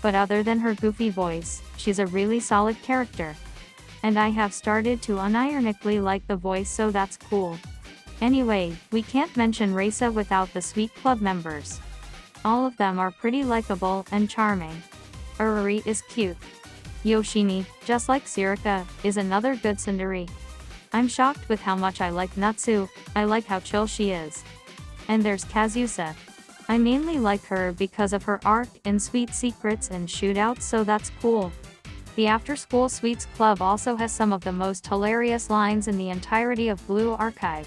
But other than her goofy voice, she's a really solid character. And I have started to unironically like the voice, so that's cool. Anyway, we can't mention Reisa without the Sweet Club members. All of them are pretty likable and charming. Ururi is cute. Yoshimi, just like Sirika, is another good tsundere. I'm shocked with how much I like Natsu, I like how chill she is. And there's Kazusa. I mainly like her because of her arc in Sweet Secrets and Shootouts, so that's cool. The After School Sweets Club also has some of the most hilarious lines in the entirety of Blue Archive.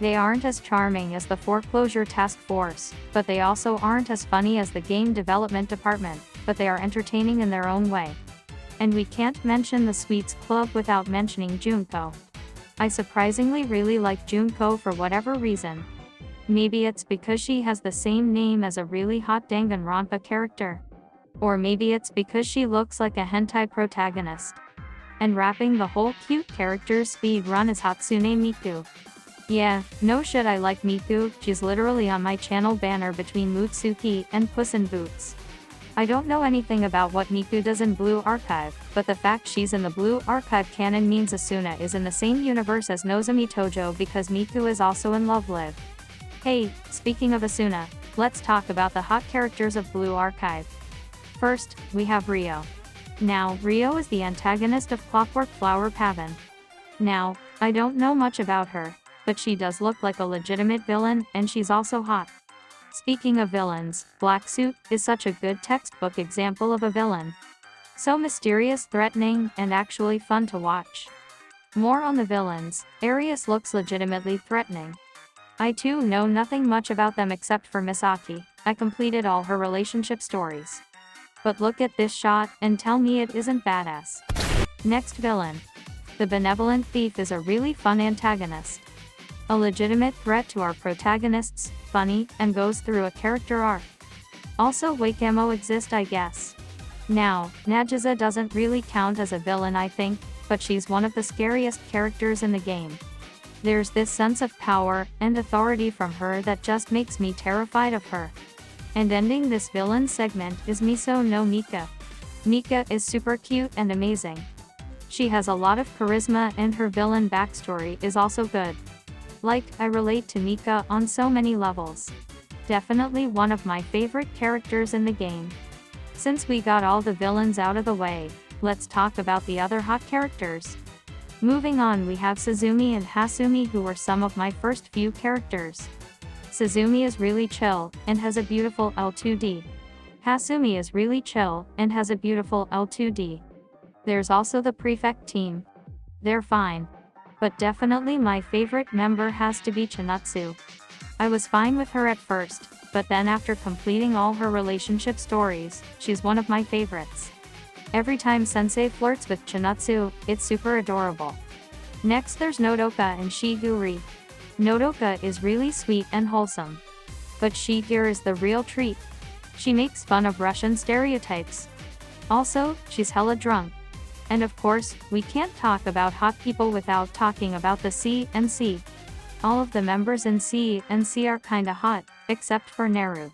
They aren't as charming as the Foreclosure Task Force, but they also aren't as funny as the Game Development Department, but they are entertaining in their own way. And we can't mention the Sweets Club without mentioning Junko. I surprisingly really like Junko for whatever reason. Maybe it's because she has the same name as a really hot Danganronpa character. Or maybe it's because she looks like a hentai protagonist. And wrapping the whole cute character speed run is Hatsune Miku. Yeah, no shit, I like Miku, she's literally on my channel banner between Mutsuki and Puss in Boots. I don't know anything about what Miku does in Blue Archive, but the fact she's in the Blue Archive canon means Asuna is in the same universe as Nozomi Tojo because Miku is also in Love Live. Hey, speaking of Asuna, let's talk about the hot characters of Blue Archive. First, we have Rio. Now, Rio is the antagonist of Clockwork Flower Pavan. Now, I don't know much about her, but she does look like a legitimate villain, and she's also hot. Speaking of villains, Black Suit is such a good textbook example of a villain. So mysterious, threatening, and actually fun to watch. More on the villains, Arius looks legitimately threatening. I too know nothing much about them except for Misaki. I completed all her relationship stories. But look at this shot and tell me it isn't badass. Next villain. The Benevolent Thief is a really fun antagonist. A legitimate threat to our protagonists, funny, and goes through a character arc. Also Wakamo exist, I guess. Now, Nagisa doesn't really count as a villain, I think, but she's one of the scariest characters in the game. There's this sense of power and authority from her that just makes me terrified of her. And ending this villain segment is Miso no Mika. Mika is super cute and amazing. She has a lot of charisma and her villain backstory is also good. Like, I relate to Mika on so many levels. Definitely one of my favorite characters in the game. Since we got all the villains out of the way, let's talk about the other hot characters. Moving on, we have Suzumi and Hasumi, who were some of my first few characters. Suzumi is really chill, and has a beautiful L2D. Hasumi is really chill, and has a beautiful L2D. There's also the Prefect team. They're fine. But definitely my favorite member has to be Chinatsu. I was fine with her at first, but then after completing all her relationship stories, she's one of my favorites. Every time Sensei flirts with Chinatsu, it's super adorable. Next there's Nodoka and Shiguri. Nodoka is really sweet and wholesome. But Shigure is the real treat. She makes fun of Russian stereotypes. Also, she's hella drunk. And of course, we can't talk about hot people without talking about the C&C. All of the members in C&C are kinda hot, except for Neru.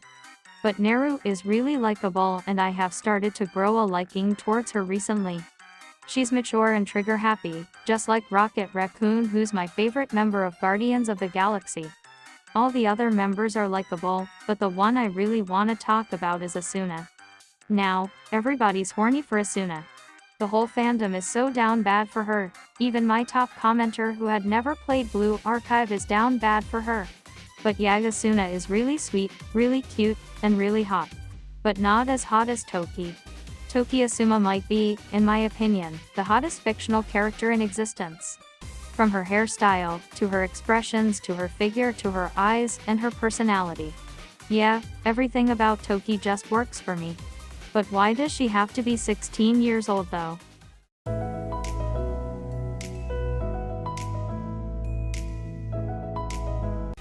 But Neru is really likable and I have started to grow a liking towards her recently. She's mature and trigger happy, just like Rocket Raccoon, who's my favorite member of Guardians of the Galaxy. All the other members are likable, but the one I really wanna talk about is Asuna. Now, everybody's horny for Asuna. The whole fandom is so down bad for her. Even my top commenter who had never played Blue Archive is down bad for her. But yeah, Asuna is really sweet, really cute, and really hot. But not as hot as Toki. Toki Asuma might be, in my opinion, the hottest fictional character in existence. From her hairstyle, to her expressions, to her figure, to her eyes, and her personality. Yeah, everything about Toki just works for me. But why does she have to be 16 years old though?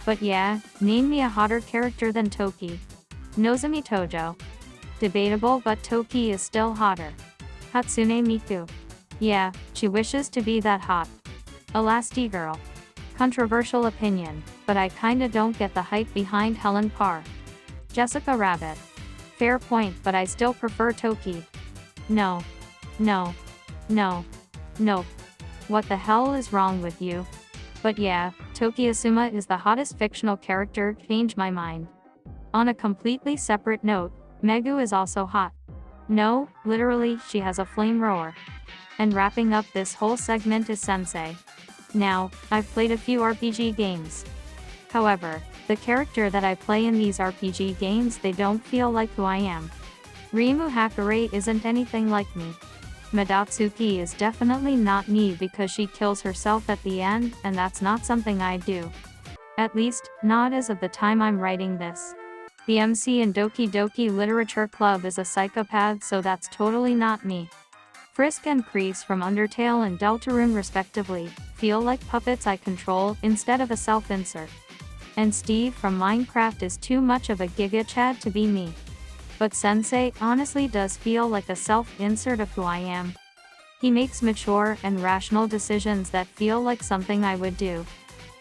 But yeah, name me a hotter character than Toki. Nozomi Tojo. Debatable, but Toki is still hotter. Hatsune Miku. Yeah, she wishes to be that hot. Elastigirl. Controversial opinion, but I kinda don't get the hype behind Helen Parr. Jessica Rabbit. Fair point, but I still prefer Toki. No. No. No. Nope. What the hell is wrong with you? But yeah, Toki Asuma is the hottest fictional character, change my mind. On a completely separate note, Megu is also hot. No, literally, she has a flamethrower. And wrapping up this whole segment is Sensei. Now, I've played a few RPG games. However, the character that I play in these RPG games, they don't feel like who I am. Rimu Hakurei isn't anything like me. Madatsuki is definitely not me because she kills herself at the end, and that's not something I do. At least, not as of the time I'm writing this. The MC in Doki Doki Literature Club is a psychopath, so that's totally not me. Frisk and Kreese from Undertale and Deltarune respectively, feel like puppets I control instead of a self-insert. And Steve from Minecraft is too much of a Giga Chad to be me. But Sensei honestly does feel like a self-insert of who I am. He makes mature and rational decisions that feel like something I would do.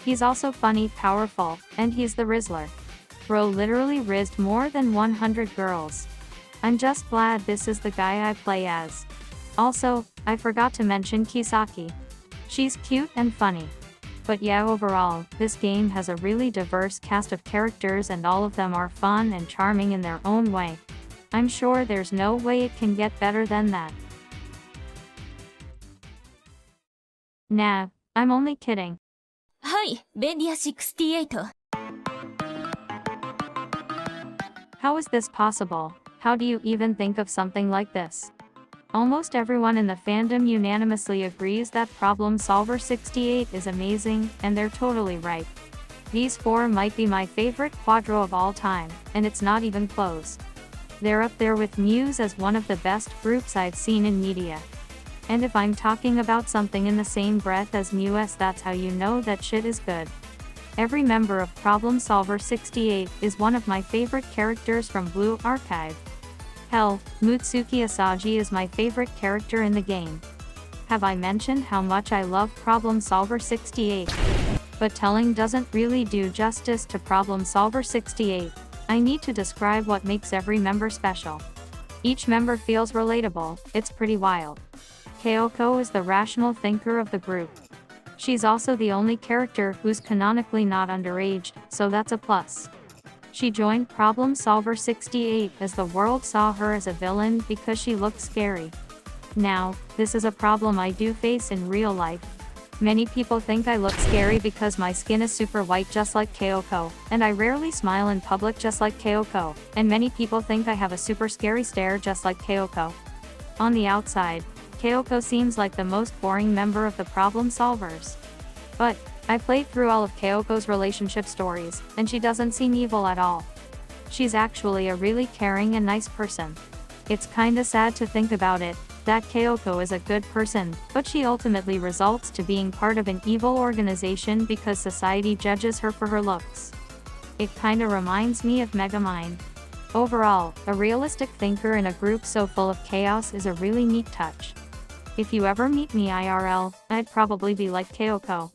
He's also funny, powerful, and he's the Rizzler. Bro literally rizzed more than 100 girls. I'm just glad this is the guy I play as. Also, I forgot to mention Kisaki. She's cute and funny. But yeah, overall, this game has a really diverse cast of characters and all of them are fun and charming in their own way. I'm sure there's no way it can get better than that. Nah, I'm only kidding. はい、便利屋68。How is this possible? How do you even think of something like this? Almost everyone in the fandom unanimously agrees that Problem Solver 68 is amazing, and they're totally right. These four might be my favorite quadro of all time, and it's not even close. They're up there with Muse as one of the best groups I've seen in media. And if I'm talking about something in the same breath as Muse, that's how you know that shit is good. Every member of Problem Solver 68 is one of my favorite characters from Blue Archive. Hell, Mutsuki Asagi is my favorite character in the game. Have I mentioned how much I love Problem Solver 68? But telling doesn't really do justice to Problem Solver 68. I need to describe what makes every member special. Each member feels relatable, it's pretty wild. Kyoko is the rational thinker of the group. She's also the only character who's canonically not underage, so that's a plus. She joined Problem Solver 68 as the world saw her as a villain because she looked scary. Now, this is a problem I do face in real life. Many people think I look scary because my skin is super white just like Kyoko, and I rarely smile in public just like Kyoko, and many people think I have a super scary stare just like Kyoko. On the outside, Kyoko seems like the most boring member of the Problem Solvers. But, I played through all of Kyoko's relationship stories, and she doesn't seem evil at all. She's actually a really caring and nice person. It's kinda sad to think about it, that Kyoko is a good person, but she ultimately results to being part of an evil organization because society judges her for her looks. It kinda reminds me of Megamind. Overall, a realistic thinker in a group so full of chaos is a really neat touch. If you ever meet me IRL, I'd probably be like Kyoko.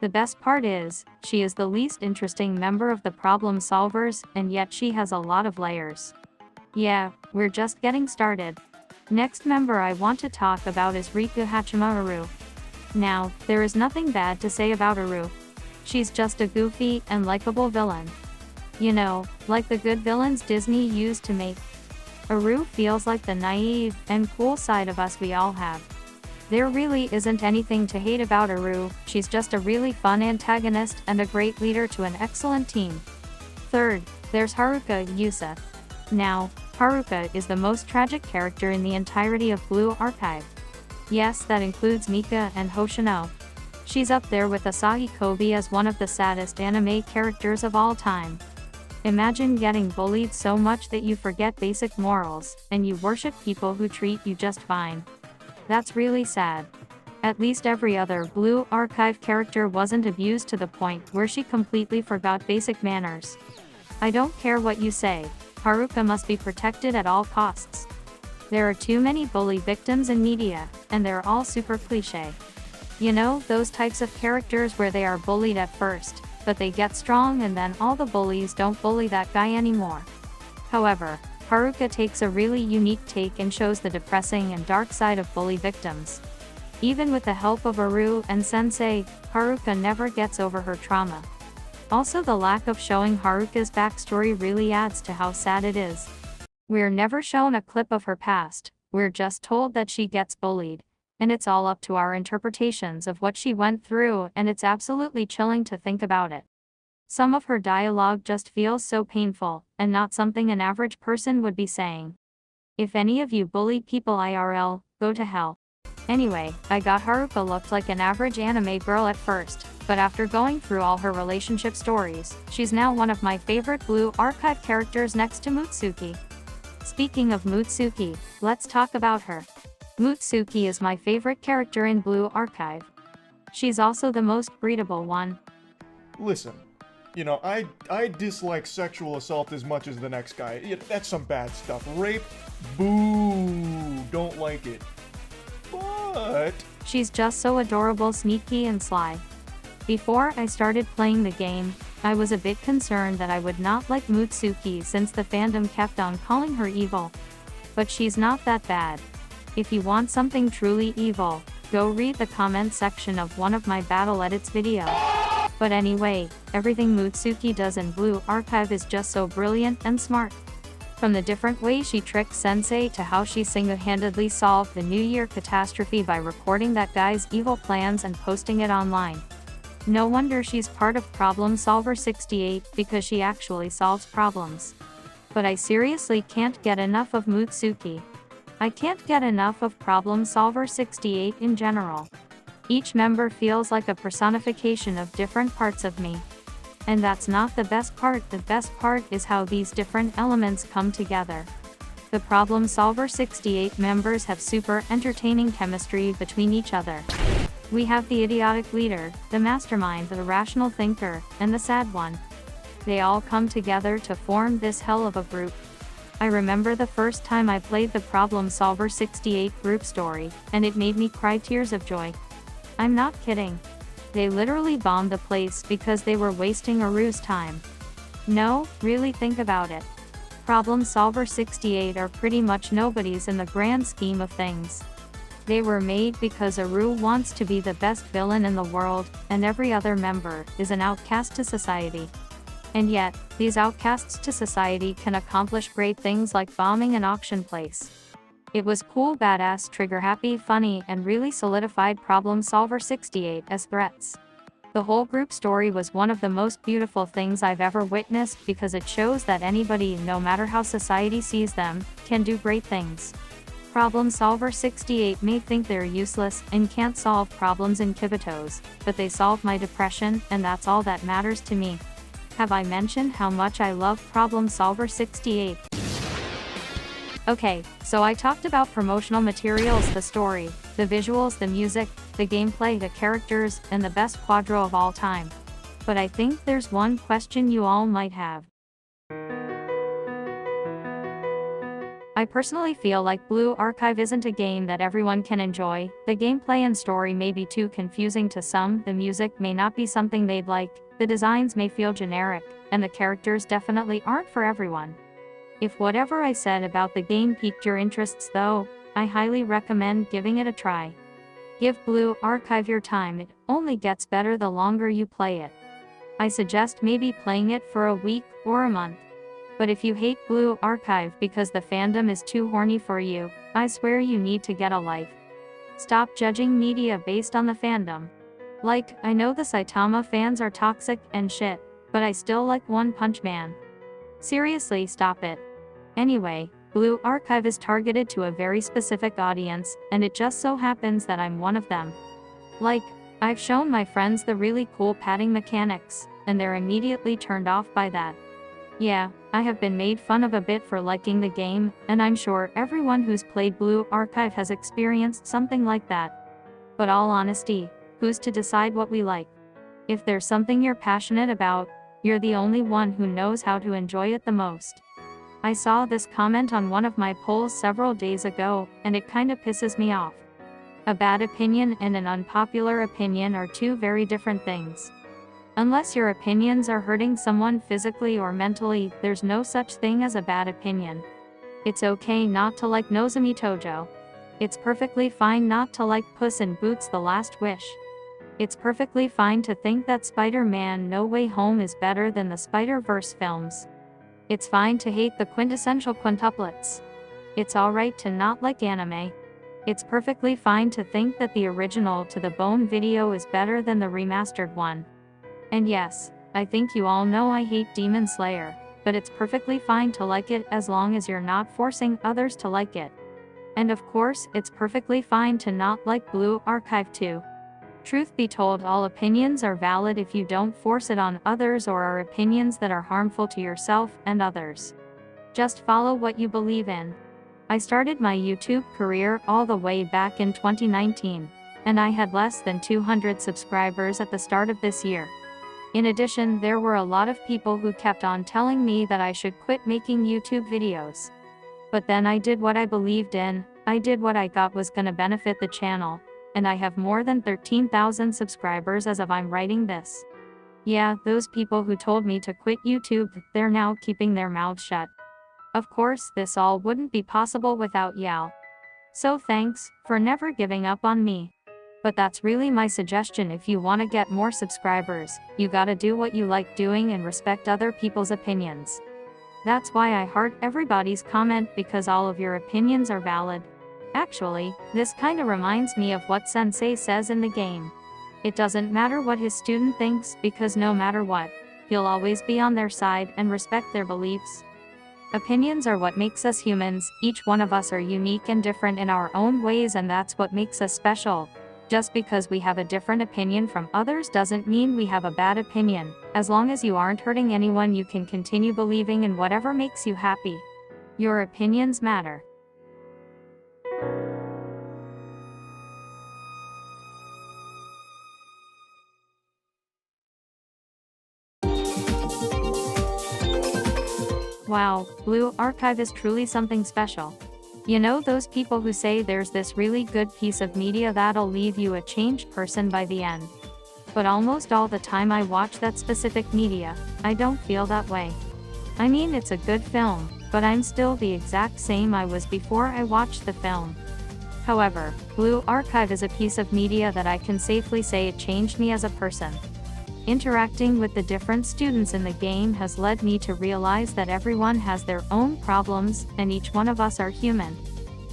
The best part is, she is the least interesting member of the Problem Solvers, and yet she has a lot of layers. Yeah, we're just getting started. Next member I want to talk about is Riku Hachima Aru. Now, there is nothing bad to say about Aru. She's just a goofy and likable villain. You know, like the good villains Disney used to make. Aru feels like the naive and cool side of us we all have. There really isn't anything to hate about Aru, she's just a really fun antagonist and a great leader to an excellent team. Third, there's Haruka Yusa. Now, Haruka is the most tragic character in the entirety of Blue Archive. Yes, that includes Mika and Hoshino. She's up there with Asahi Kobe as one of the saddest anime characters of all time. Imagine getting bullied so much that you forget basic morals, and you worship people who treat you just fine. That's really sad. At least every other Blue Archive character wasn't abused to the point where she completely forgot basic manners. I don't care what you say, Haruka must be protected at all costs. There are too many bully victims in media, and they're all super cliché. You know, those types of characters where they are bullied at first, but they get strong and then all the bullies don't bully that guy anymore. However, Haruka takes a really unique take and shows the depressing and dark side of bully victims. Even with the help of Aru and Sensei, Haruka never gets over her trauma. Also, the lack of showing Haruka's backstory really adds to how sad it is. We're never shown a clip of her past, we're just told that she gets bullied, and it's all up to our interpretations of what she went through, and it's absolutely chilling to think about it. Some of her dialogue just feels so painful, and not something an average person would be saying. If any of you bully people IRL, go to hell. Anyway, I got Haruka looked like an average anime girl at first, but after going through all her relationship stories, she's now one of my favorite Blue Archive characters next to Mutsuki. Speaking of Mutsuki, let's talk about her. Mutsuki is my favorite character in Blue Archive. She's also the most breedable one. Listen, You know, I dislike sexual assault as much as the next guy. That's some bad stuff. Rape, boo, don't like it. But She's just so adorable, sneaky, and sly. Before I started playing the game, I was a bit concerned that I would not like Mutsuki since the fandom kept on calling her evil. But she's not that bad. If you want something truly evil, go read the comment section of one of my battle edits videos. But anyway, everything Mutsuki does in Blue Archive is just so brilliant and smart. From the different ways she tricked Sensei to how she single-handedly solved the New Year catastrophe by recording that guy's evil plans and posting it online. No wonder she's part of Problem Solver 68 because she actually solves problems. But I seriously can't get enough of Mutsuki. I can't get enough of Problem Solver 68 in general. Each member feels like a personification of different parts of me. And that's not the best part is how these different elements come together. The Problem Solver 68 members have super entertaining chemistry between each other. We have the idiotic leader, the mastermind, the rational thinker, and the sad one. They all come together to form this hell of a group. I remember the first time I played the Problem Solver 68 group story, and it made me cry tears of joy. I'm not kidding. They literally bombed the place because they were wasting Aru's time. No, really think about it. Problem Solver 68 are pretty much nobodies in the grand scheme of things. They were made because Aru wants to be the best villain in the world, and every other member is an outcast to society. And yet, these outcasts to society can accomplish great things like bombing an auction place. It was cool, badass, trigger-happy, funny, and really solidified Problem Solver 68 as threats. The whole group story was one of the most beautiful things I've ever witnessed because it shows that anybody, no matter how society sees them, can do great things. Problem Solver 68 may think they're useless and can't solve problems in Kibitos, but they solve my depression, and that's all that matters to me. Have I mentioned how much I love Problem Solver 68? Okay, so I talked about promotional materials, the story, the visuals, the music, the gameplay, the characters, and the best quadro of all time. But I think there's one question you all might have. I personally feel like Blue Archive isn't a game that everyone can enjoy. The gameplay and story may be too confusing to some, the music may not be something they'd like, the designs may feel generic, and the characters definitely aren't for everyone. If whatever I said about the game piqued your interests though, I highly recommend giving it a try. Give Blue Archive your time, it only gets better the longer you play it. I suggest maybe playing it for a week or a month. But if you hate Blue Archive because the fandom is too horny for you, I swear you need to get a life. Stop judging media based on the fandom. Like, I know the Saitama fans are toxic and shit, but I still like One Punch Man. Seriously, stop it. Anyway, Blue Archive is targeted to a very specific audience, and it just so happens that I'm one of them. Like, I've shown my friends the really cool padding mechanics, and they're immediately turned off by that. Yeah, I have been made fun of a bit for liking the game, and I'm sure everyone who's played Blue Archive has experienced something like that. But all honesty, who's to decide what we like? If there's something you're passionate about, you're the only one who knows how to enjoy it the most. I saw this comment on one of my polls several days ago, and it kinda pisses me off. A bad opinion and an unpopular opinion are two very different things. Unless your opinions are hurting someone physically or mentally, there's no such thing as a bad opinion. It's okay not to like Nozomi Tojo. It's perfectly fine not to like Puss in Boots: The Last Wish. It's perfectly fine to think that Spider-Man: No Way Home is better than the Spider-Verse films. It's fine to hate the quintessential quintuplets. It's alright to not like anime. It's perfectly fine to think that the original To the Bone video is better than the remastered one. And yes, I think you all know I hate Demon Slayer, but it's perfectly fine to like it as long as you're not forcing others to like it. And of course, it's perfectly fine to not like Blue Archive too. Truth be told, all opinions are valid if you don't force it on others or are opinions that are harmful to yourself and others. Just follow what you believe in. I started my YouTube career all the way back in 2019, and I had less than 200 subscribers at the start of this year. In addition, there were a lot of people who kept on telling me that I should quit making YouTube videos. But then I did what I believed in, I did what I thought was gonna benefit the channel, and I have more than 13,000 subscribers as of I'm writing this. Yeah, those people who told me to quit YouTube, they're now keeping their mouths shut. Of course, this all wouldn't be possible without y'all. So thanks for never giving up on me. But that's really my suggestion: if you want to get more subscribers, you gotta do what you like doing and respect other people's opinions. That's why I heart everybody's comment, because all of your opinions are valid. Actually, this kinda reminds me of what Sensei says in the game. It doesn't matter what his student thinks, because no matter what, he'll always be on their side and respect their beliefs. Opinions are what makes us humans. Each one of us are unique and different in our own ways, and that's what makes us special. Just because we have a different opinion from others doesn't mean we have a bad opinion. As long as you aren't hurting anyone, you can continue believing in whatever makes you happy. Your opinions matter. Wow, Blue Archive is truly something special. You know those people who say there's this really good piece of media that'll leave you a changed person by the end? But almost all the time I watch that specific media, I don't feel that way. I mean, it's a good film, but I'm still the exact same I was before I watched the film. However, Blue Archive is a piece of media that I can safely say it changed me as a person. Interacting with the different students in the game has led me to realize that everyone has their own problems, and each one of us are human.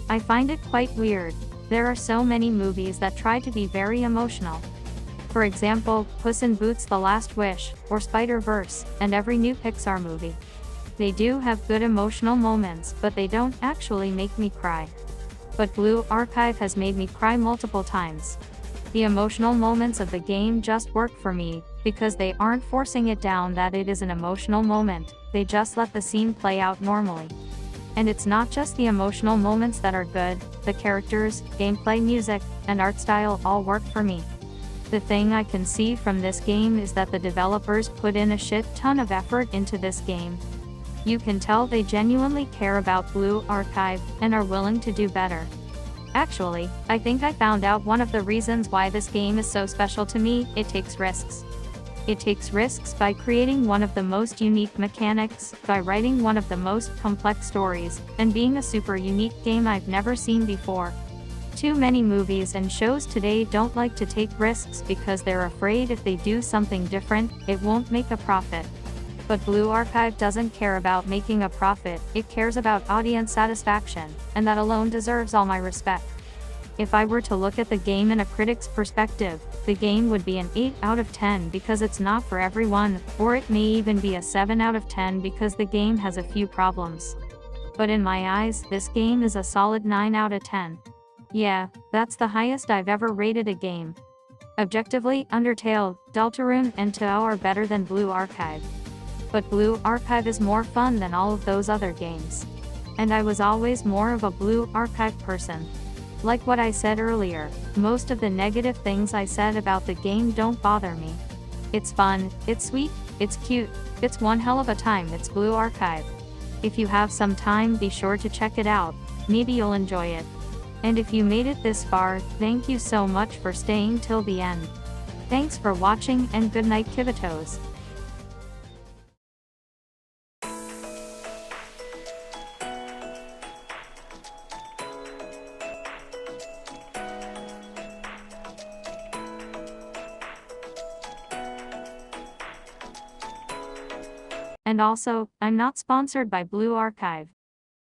I find it quite weird. There are so many movies that try to be very emotional. For example, Puss in Boots: The Last Wish, or Spider-Verse, and every new Pixar movie. They do have good emotional moments, but they don't actually make me cry. But Blue Archive has made me cry multiple times. The emotional moments of the game just work for me, because they aren't forcing it down that it is an emotional moment, they just let the scene play out normally. And it's not just the emotional moments that are good, the characters, gameplay, music, and art style all work for me. The thing I can see from this game is that the developers put in a shit ton of effort into this game. You can tell they genuinely care about Blue Archive, and are willing to do better. Actually, I think I found out one of the reasons why this game is so special to me: it takes risks. It takes risks by creating one of the most unique mechanics, by writing one of the most complex stories, and being a super unique game I've never seen before. Too many movies and shows today don't like to take risks because they're afraid if they do something different, it won't make a profit. But Blue Archive doesn't care about making a profit, it cares about audience satisfaction, and that alone deserves all my respect. If I were to look at the game in a critic's perspective, the game would be an 8 out of 10 because it's not for everyone, or it may even be a 7 out of 10 because the game has a few problems. But in my eyes, this game is a solid 9 out of 10. Yeah, that's the highest I've ever rated a game. Objectively, Undertale, Deltarune, and Tao are better than Blue Archive. But Blue Archive is more fun than all of those other games. And I was always more of a Blue Archive person. Like what I said earlier, most of the negative things I said about the game don't bother me. It's fun, it's sweet, it's cute, it's one hell of a time. It's Blue Archive. If you have some time, be sure to check it out, maybe you'll enjoy it. And if you made it this far, thank you so much for staying till the end. Thanks for watching, and good night, Kibitos. And also, I'm not sponsored by Blue Archive.